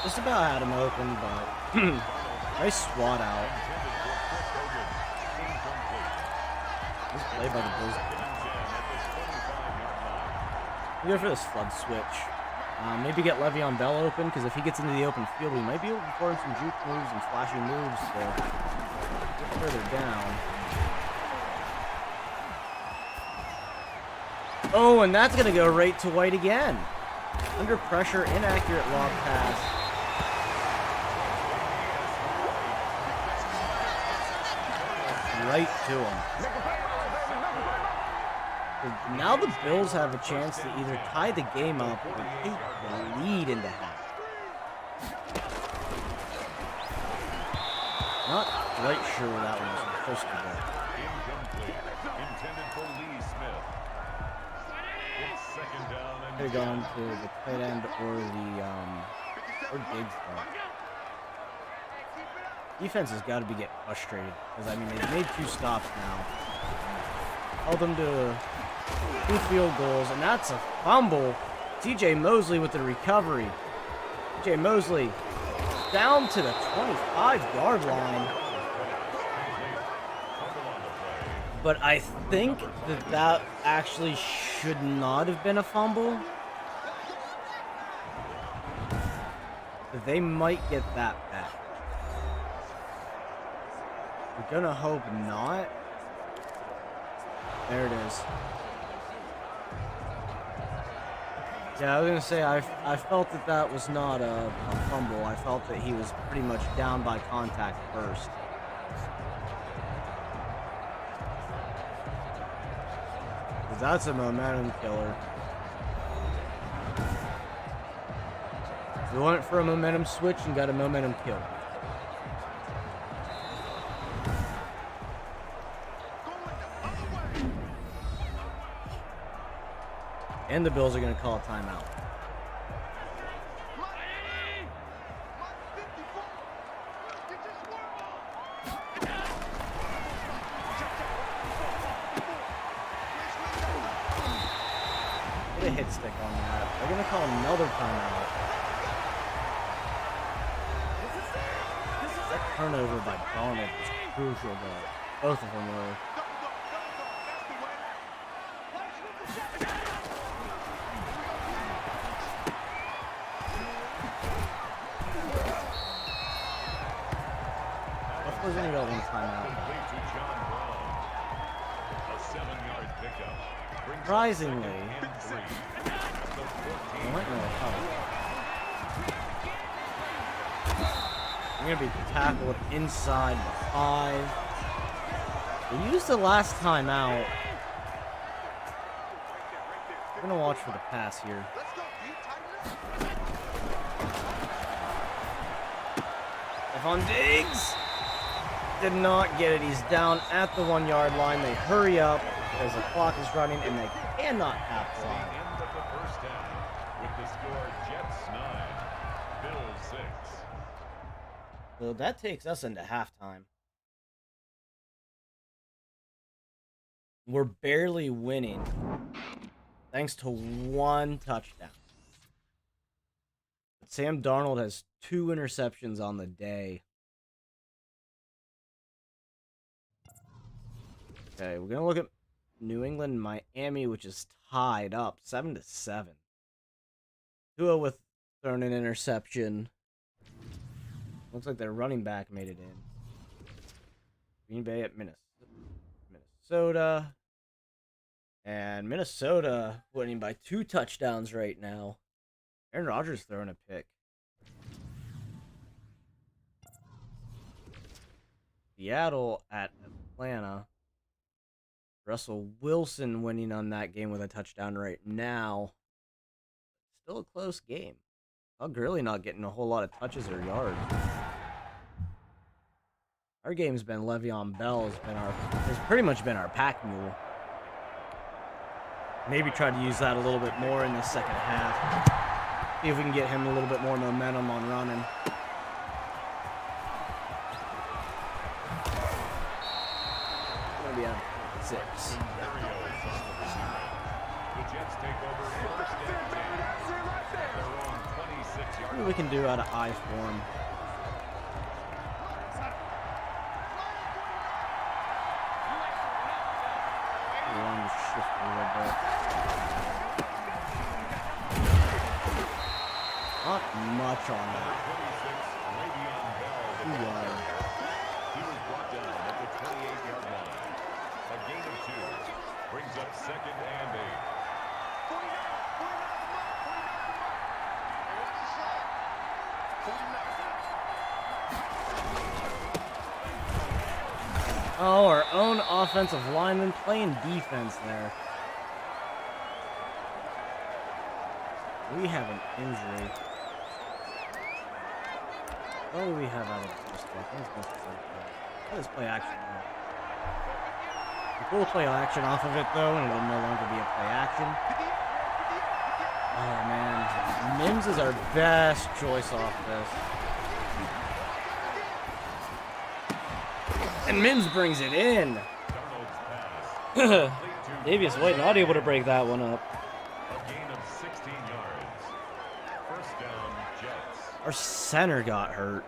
Just about had him open, but nice swat out. Nice play by the Bills. We go for this flood switch. Maybe get Le'Veon Bell open, because if he gets into the open field, we might be able to perform some juke moves and flashy moves to get further down. Oh, and that's going to go right to White again. Under pressure, inaccurate lob pass. Right to him. Now the Bills have a chance to either tie the game up or take the lead into half. Not quite sure where that one was supposed to go. Intended for Lee Smith. It's second down and Could have gone to the tight end or or Diggs. Defense has got to be getting frustrated because I mean they've made 2 stops now. Held them to 2 field goals, and that's a fumble. TJ Mosley with the recovery. TJ Mosley down to the 25-yard line. But I think that actually should not have been a fumble. But they might get that back. We're gonna hope not. There it is. Yeah, I was gonna say I felt that was not a fumble. I felt that he was pretty much down by contact first. Because that's a momentum killer. We went for a momentum switch and got a momentum kill. And the Bills are going to call a timeout. Get a hit stick on that. They're going to call another timeout. That turnover by Darnold was crucial, though. Both of them were. Butler's going to go one timeout. Surprisingly, I'm going to be tackled inside the 5. We used the last time out. We're going to watch for the pass here. Stephon Diggs did not get it. He's down at the 1-yard line. They hurry up because the clock is running and they cannot capitalize. End of the first half with the score Jets 9, Bills 6. So that takes us into halftime. We're barely winning thanks to one touchdown. But Sam Darnold has 2 interceptions on the day. Okay, we're going to look at New England, Miami, which is tied up 7-7. Tua with thrown an interception. Looks like their running back made it in. Green Bay at Minnesota. And Minnesota winning by 2 touchdowns right now. Aaron Rodgers throwing a pick. Seattle at Atlanta. Russell Wilson winning on that game with a touchdown right now. Still a close game. Todd Gurley not getting a whole lot of touches or yards. Our game's been Le'Veon Bell has pretty much been our pack mule. Maybe try to use that a little bit more in the second half. See if we can get him a little bit more momentum on running. Maybe at 6. What do we can do out of I form? Shift a little bit. Not much on that. 2 yards. He was brought down at the 28-yard line. A gain of 2 brings up 2nd and 8. Oh, our own offensive lineman playing defense there. We have an injury. What do we have out of this one? Let's play action now. We pull play action off of it though, and it'll no longer be a play action. Oh man, Mims is our best choice off this. And Mims brings it in. Davius White not able to break that one up. A gain of 16 yards. First down, Jets. Our center got hurt.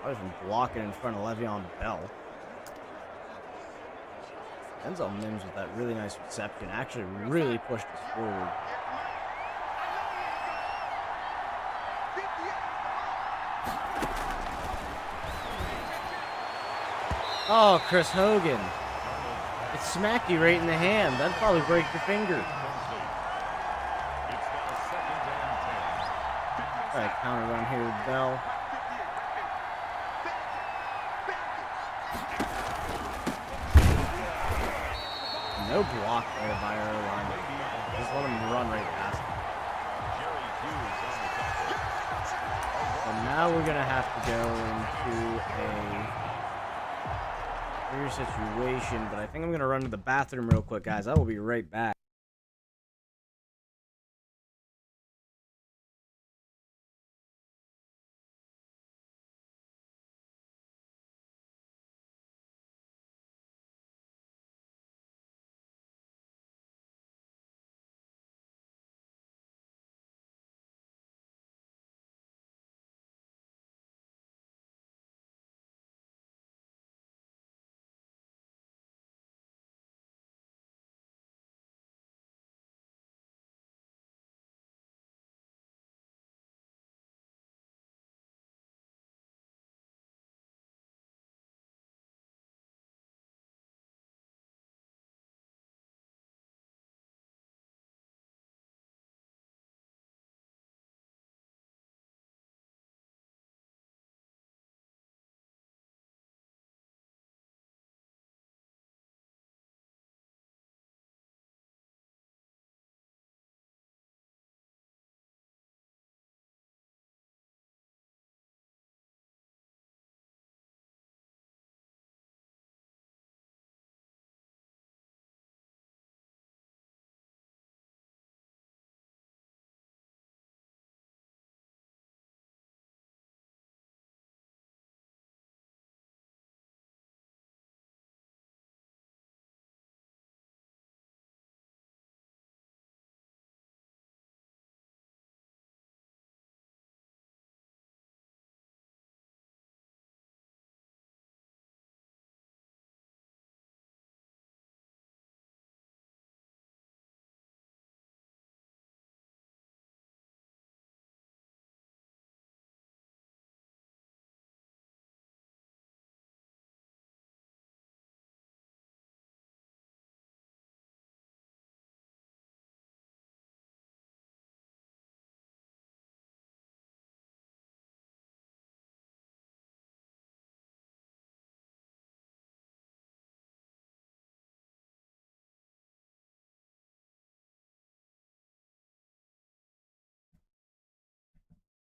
I was blocking in front of Le'Veon Bell. Denzel Mims with that really nice reception actually really pushed us forward. Oh, Chris Hogan. It smacked you right in the hand. That'd probably break your finger. Alright, counter run here with Bell. No block there by our line. Just let him run right past him. And now we're going to have to go into a weird situation, but I think I'm going to run to the bathroom real quick, guys. I will be right back.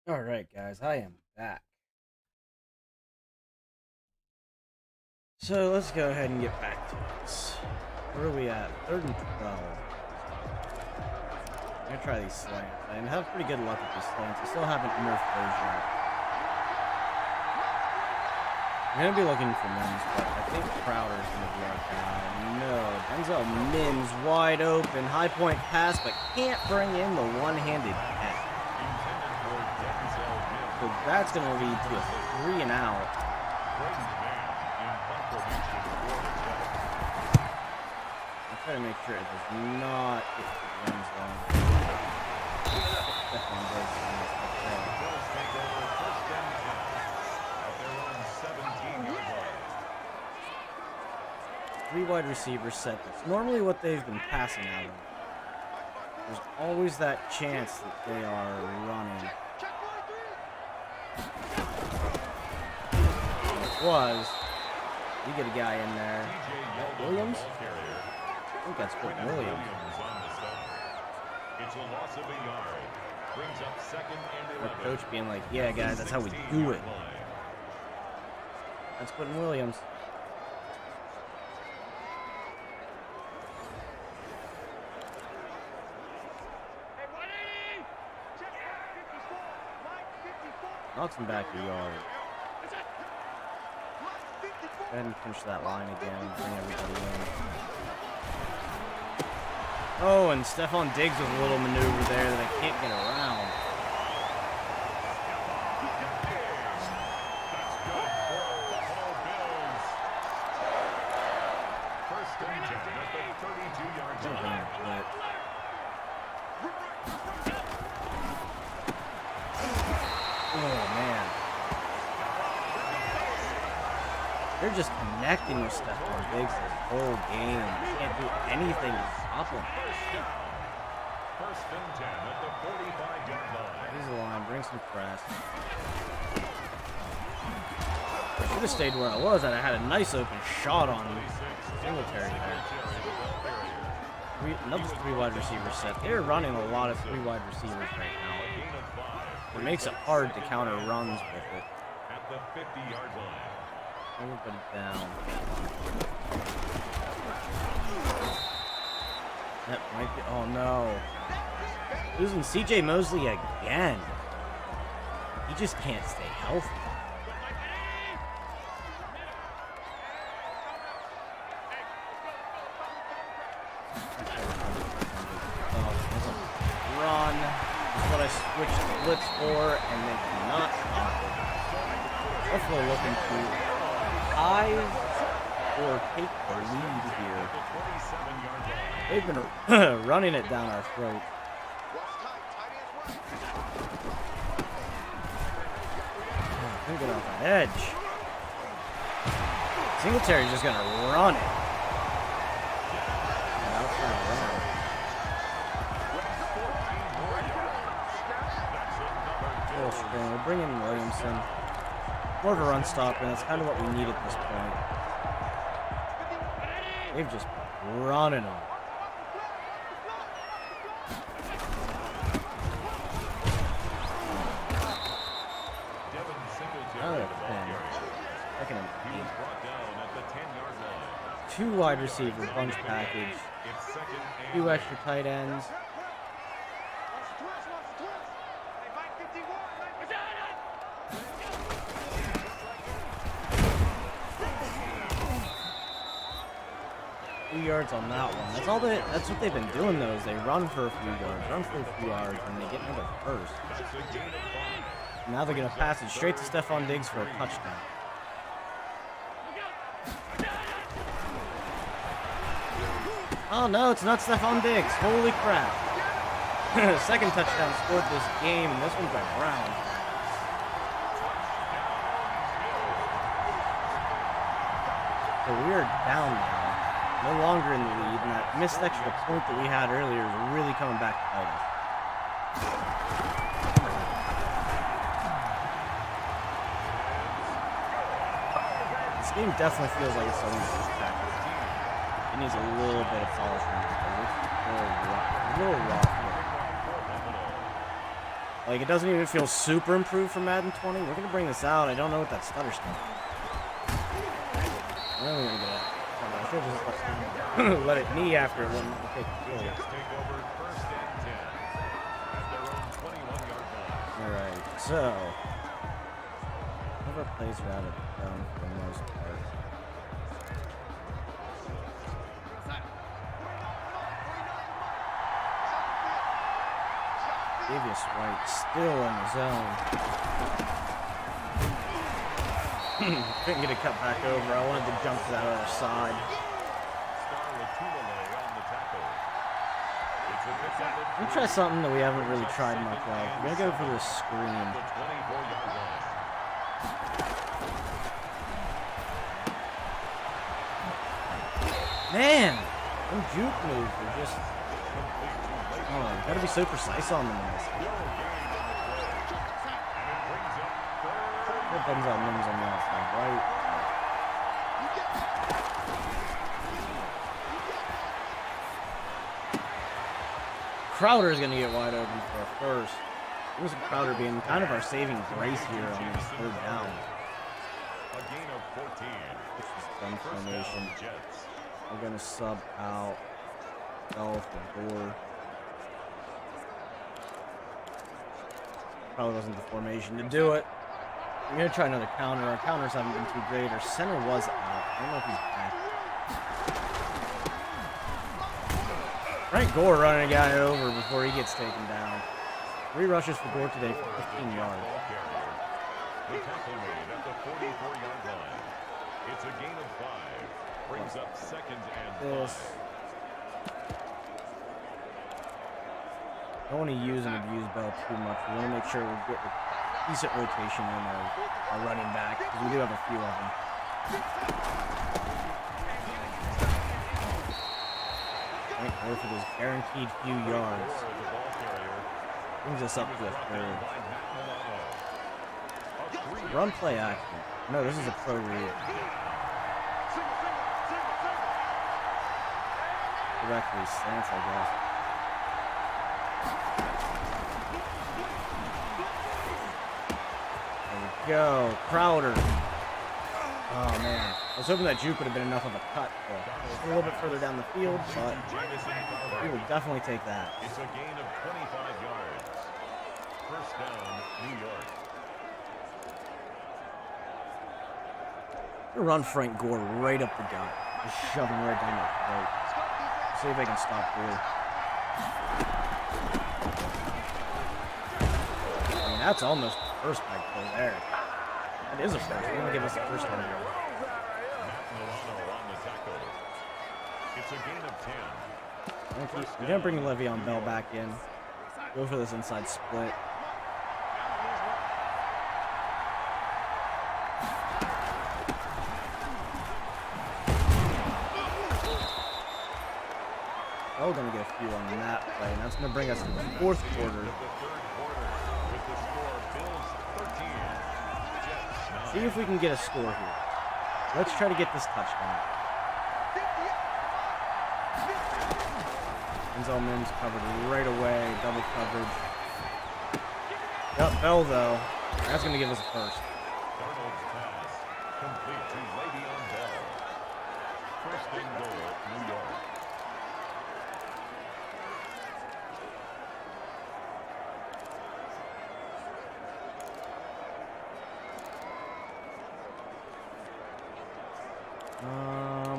Alright, guys, I am back. So let's go ahead and get back to this. Where are we at? 3rd and 12. I'm gonna try these slants. I have pretty good luck with these slants. I still haven't nerfed those yet. I'm gonna be looking for Mims, but I think Crowder's gonna be our guy. No, Denzel Mims wide open, high point pass, but can't bring in the one-handed catch. So that's going to lead to a 3 and out. I'm trying to make sure it does not get to the end zone. Three wide receiver set. That's normally what they've been passing out of. There's always that chance that they are running. Was you get a guy in there? Williams? I think that's Quentin Williams. It's a loss of a yard. Brings up 2nd and 11. The coach being like, "Yeah, guys, that's how we do it." That's Quentin Williams. Knocks him back a yard. Go ahead and finish that line again. Bring everybody in. Oh, and Stephon Diggs with a little maneuver there that I can't get around. First and 10 at the 32-yard line. Oh, man. They're just connecting with Stephon Diggs this whole game. They can't do anything to stop him. First and 10 at the 45-yard line. Here's the line. Bring some press. I should have stayed where I was, and I had a nice open shot on Singletary there. Another 3 wide receiver set. They're running a lot of 3 wide receivers right now. It makes it hard to counter runs with it. At the 50-yard line. Everybody down. That might be. Oh no. Losing CJ Mosley again. He just can't stay healthy. Run is what I switched blitz for, and they cannot stop it. Buffalo looking to tie or take the lead here. They've been running it down our throat. Couldn't get off that edge. Singletary's just gonna run it. We're bringing Williamson. More of a run stop, and that's kind of what we need at this point. They've just been running them. Another 10. Second and 8. 2 wide receiver bunch package. 2 extra tight ends. Yards on that one. That's all that's what they've been doing though, is they run for a few yards, and they get another first. Now they're gonna pass it straight to Stephon Diggs for a touchdown. Oh no, it's not Stephon Diggs. Holy crap. Second touchdown scored this game, and this one's by Brown. So we're down now. No longer in the lead, and that missed extra point that we had earlier is really coming back to bite us. This game definitely feels like it's something that's practice. It needs a little bit of polishing. A little rough. Like, it doesn't even feel super improved for Madden 20. We're gonna bring this out. I don't know what that stutter stuff is. We're only gonna get it. I should just let it knee after it when we take the field. Jets take over first and 10 at their own 21-yard line. Alright, so whoever plays are out of down for the most part. Davius White still in the zone. Couldn't get a cut back over. I wanted to jump to that other side. We're gonna try something that we haven't really tried much of. We're gonna go for the screen. Man, them juke moves are just. Oh, gotta be so precise on them in this. That thumbs out limbs on the outside, right? Crowder is going to get wide open for a first. It was Crowder being kind of our saving grace here on this third down. A gain of 14. This is gun formation. We're going to sub out Bell for Gore. Probably wasn't the formation to do it. We're going to try another counter. Our counters haven't been too great. Our center was out. I don't know if he's back. Frank Gore running a guy over before he gets taken down. 3 rushes for Gore today for 15 yards. The tackle made at the 44-yard line. It's a gain of 5. Brings up second and 5. Don't want to use and abuse Bell too much. We want to make sure we get a decent rotation in our running back, because we do have a few of them. Frank Gore for this guaranteed few yards. Brings us up to a third. Run play action. No, this is a pro read. Directly slants, I guess. There we go. Crowder. Oh, man. I was hoping that juke would have been enough of a cut. A little bit further down the field, but we will definitely take that. It's a gain of 25 yards. First down, New York. Run Frank Gore right up the gut. Just shove him right down the throat. See if they can stop Gore. I mean, that's almost the first back play there. That is a first. They're going to give us the first one here. It's a gain of 10. We're going to bring Le'Veon Bell back in. Go for this inside split. Bell going to get a few on that play, and that's going to bring us to the fourth quarter. See if we can get a score here. Let's try to get this touchdown. Denzel Mims covered right away, double coverage. Yep, Bell though. That's going to give us a first. Darnold's pass complete to Le'Veon Bell. First and goal, New York.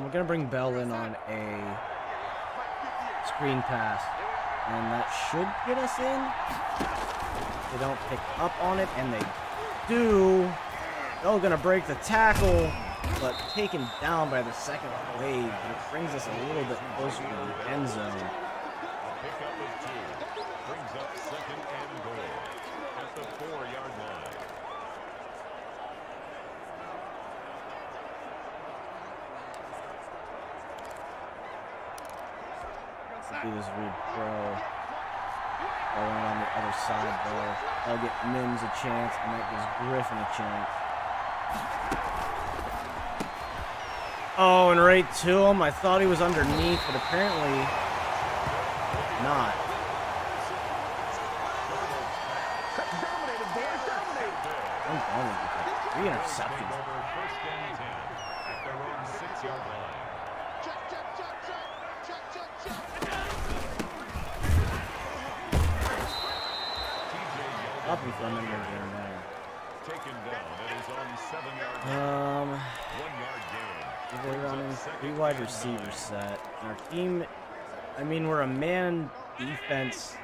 We're going to bring Bell in on a screen pass, and that should get us in. They don't pick up on it, and they do. Bell going to break the tackle, but taken down by the second wave. It brings us a little bit closer to the end zone. A pickup of 2 brings up second and goal at the 4-yard line. Do this read pro. Going on the other side though. I'll get Mims a chance, and that gives Griffin a chance. Oh, and right to him. I thought he was underneath, but apparently not. Sam Darnold with like 3 Take interceptions. over first and 10 at their own 6-yard line. Up me for a minute there. Taken down at his own 7-yard line. 1-yard gain. They're running 3 wide receiver set. And our team, I mean, we're a man defense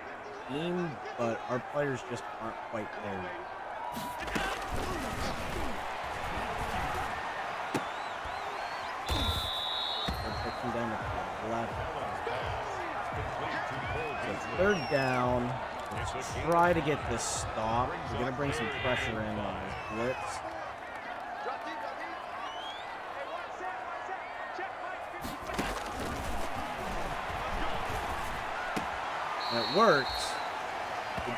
team, but our players just aren't quite there yet. They're picking down the left. So it's 3rd down. Let's try to get this stop. We're going to bring some pressure in on this blitz. And it works. They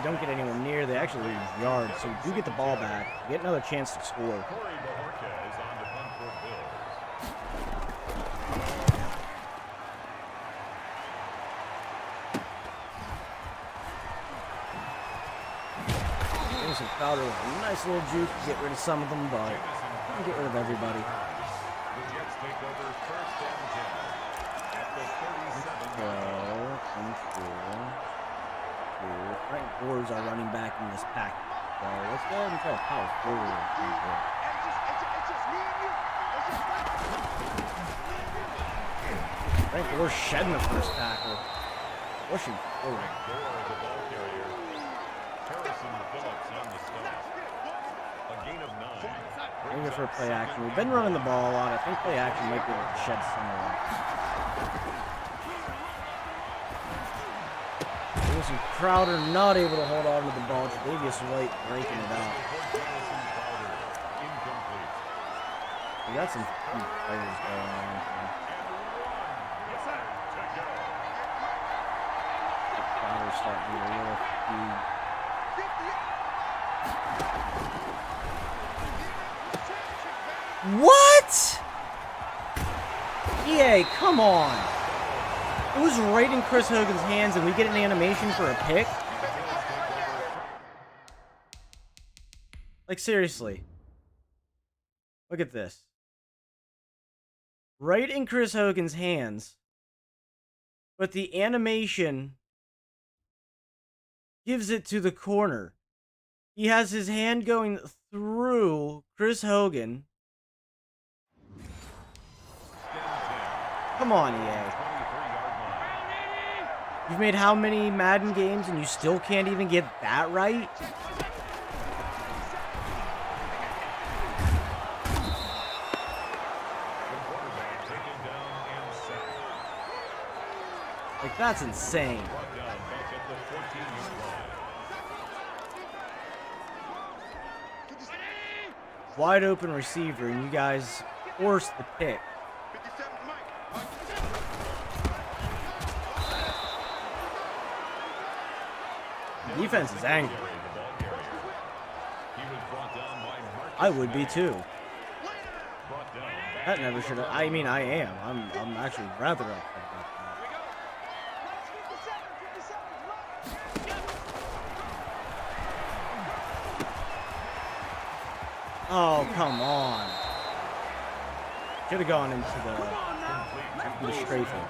don't get anywhere near. They actually lose yards. So we do get the ball back. We get another chance to score. Some powder, a nice little juke to get rid of some of them, but don't get rid of everybody. The Jets take over first and 10 at the 37-yard line. Frank Gore's our running back in this pack. So let's go ahead and try to power forward. Frank Gore's shedding the first tackle. Pushing forward. Maybe for play action. We've been running the ball a lot. I think play action might be able to shed some of that. Jameson Crowder not able to hold on to the ball. Tre'Davious White breaking it out. We got some key players going on. Crowder's starting to be a little fatigued. What? EA, come on. It was right in Chris Hogan's hands and we get an animation for a pick? Like, seriously. Look at this. Right in Chris Hogan's hands. But the animation gives it to the corner. He has his hand going through Chris Hogan. Come on, EA. You've made how many Madden games and you still can't even get that right? Like, that's insane. Wide open receiver and you guys forced the pick. Defense is angry. I would be too. That never should have. I mean, I am. I'm actually rather upset about that. Oh, come on. Should have gone into the strafing.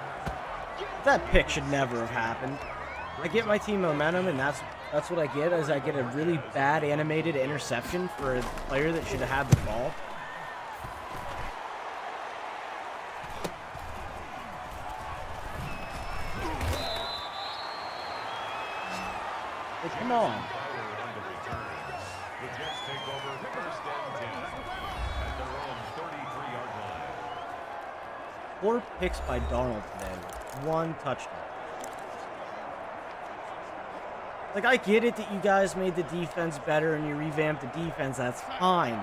That pick should never have happened. I get my team momentum, and that's what I get, is I get a really bad animated interception for a player that should have had the ball. Hey, come on. The Jets take over first and 10 at their own 33-yard line. 4 picks by Darnold today. 1 touchdown. Like, I get it that you guys made the defense better and you revamped the defense. That's fine.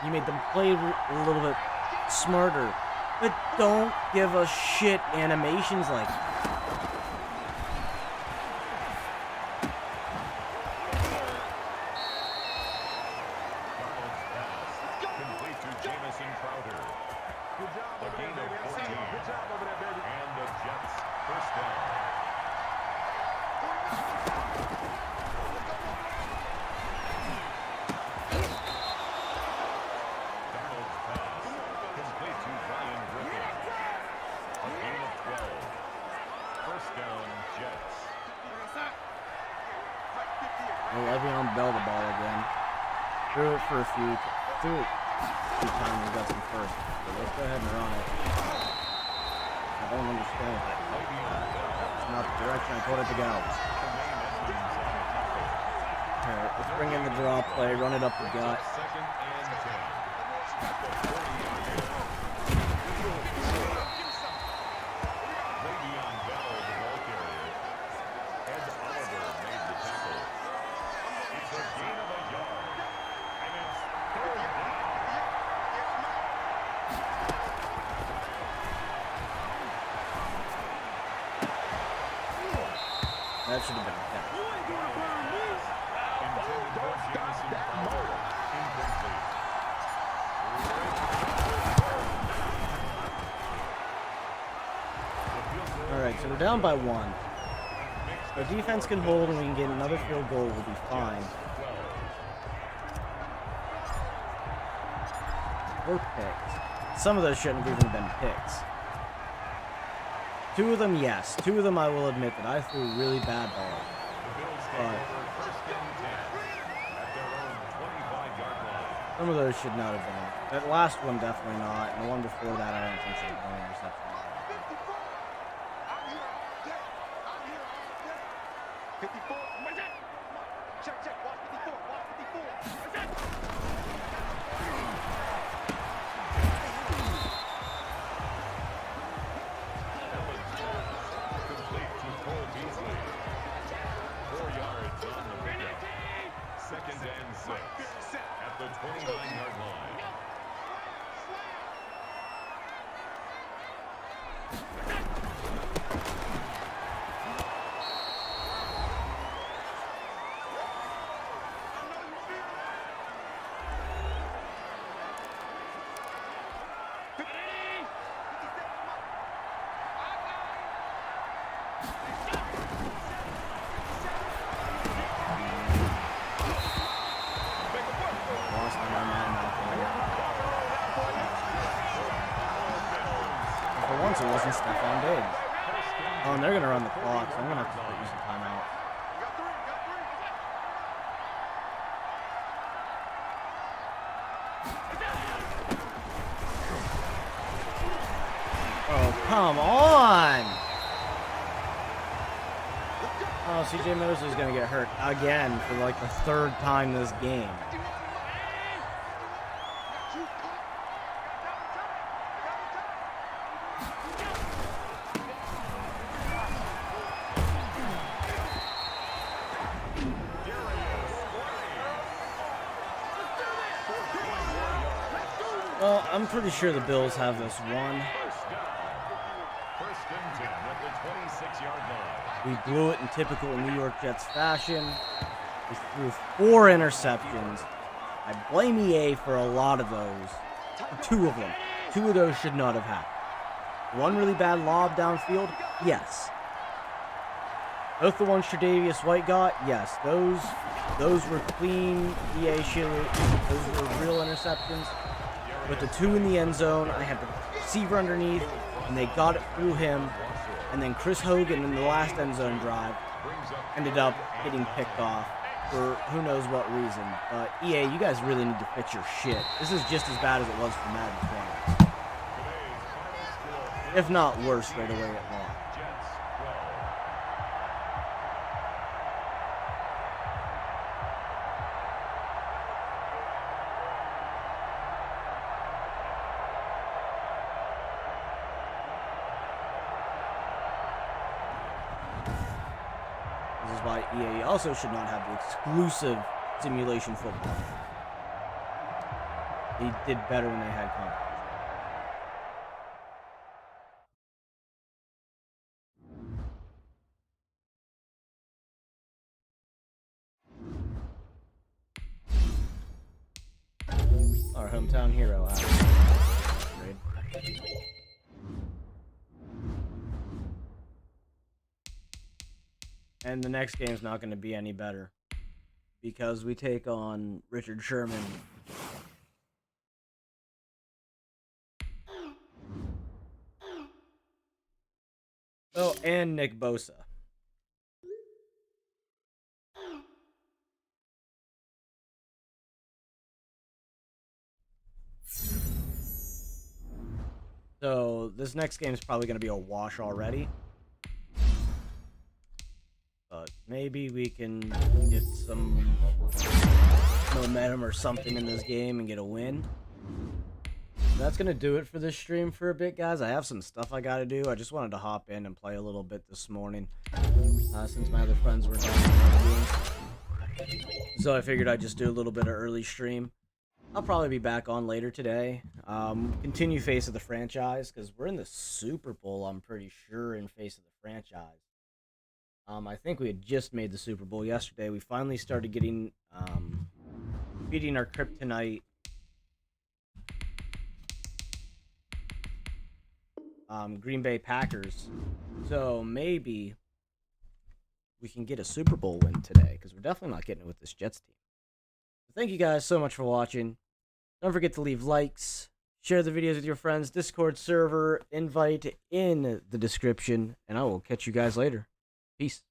You made them play a little bit smarter. But don't give us shit animations like that. Complete to Jamison Crowder. A gain of 14. And the Jets first down. Le'Veon Bell the ball again. Threw it a few times and got some first. So let's go ahead and run it. I don't understand it. It's not the direction I told it to go. Alright, let's bring in the draw play, run it up the gut. That should have been a catch. Alright, so we're down by 1. Our defense can hold and we can get another field goal, we'll be fine. Or picks. Some of those shouldn't have even been picks. 2 of them, yes. 2 of them, I will admit that I threw really bad balls. But some of those should not have been. That last one, definitely not. And the one before that, I don't think should have been an interception. It wasn't Stephon Diggs. Oh, and they're going to run the clock, so I'm going to have to start using timeout. Oh, come on! Oh, CJ Mosley is going to get hurt again for like the 3rd time this game. Well, I'm pretty sure the Bills have this one. We blew it in typical New York Jets fashion. We threw 4 interceptions. I blame EA for a lot of those. 2 of them. 2 of those should not have happened. 1 really bad lob downfield? Yes. Both the ones Tre'Davious White got? Yes. Those were clean EA shit. Those were real interceptions. With the 2 in the end zone, I had the receiver underneath, and they got it through him. And then Chris Hogan in the last end zone drive ended up getting picked off for who knows what reason. But EA, you guys really need to fix your shit. This is just as bad as it was for Madden 20. If not worse right away at launch. This is why EA also should not have the exclusive simulation football. They did better when they had competition. Our hometown hero has it. And the next game's not going to be any better because we take on Richard Sherman. Oh, and Nick Bosa. this next game is probably going to be a wash already. But maybe we can get some momentum or something in this game and get a win. That's going to do it for this stream for a bit, guys. I have some stuff I got to do. I just wanted to hop in and play a little bit this morning since my other friends were down in the game. So I figured I'd just do a little bit of early stream. I'll probably be back on later today. Continue Face of the Franchise, because we're in the Super Bowl, I'm pretty sure, in Face of the Franchise. I think we had just made the Super Bowl yesterday. We finally started getting beating our kryptonite Green Bay Packers. So maybe we can get a Super Bowl win today, because we're definitely not getting it with this Jets team. So thank you guys so much for watching. Don't forget to leave likes, share the videos with your friends, Discord server invite in the description, and I will catch you guys later. Peace.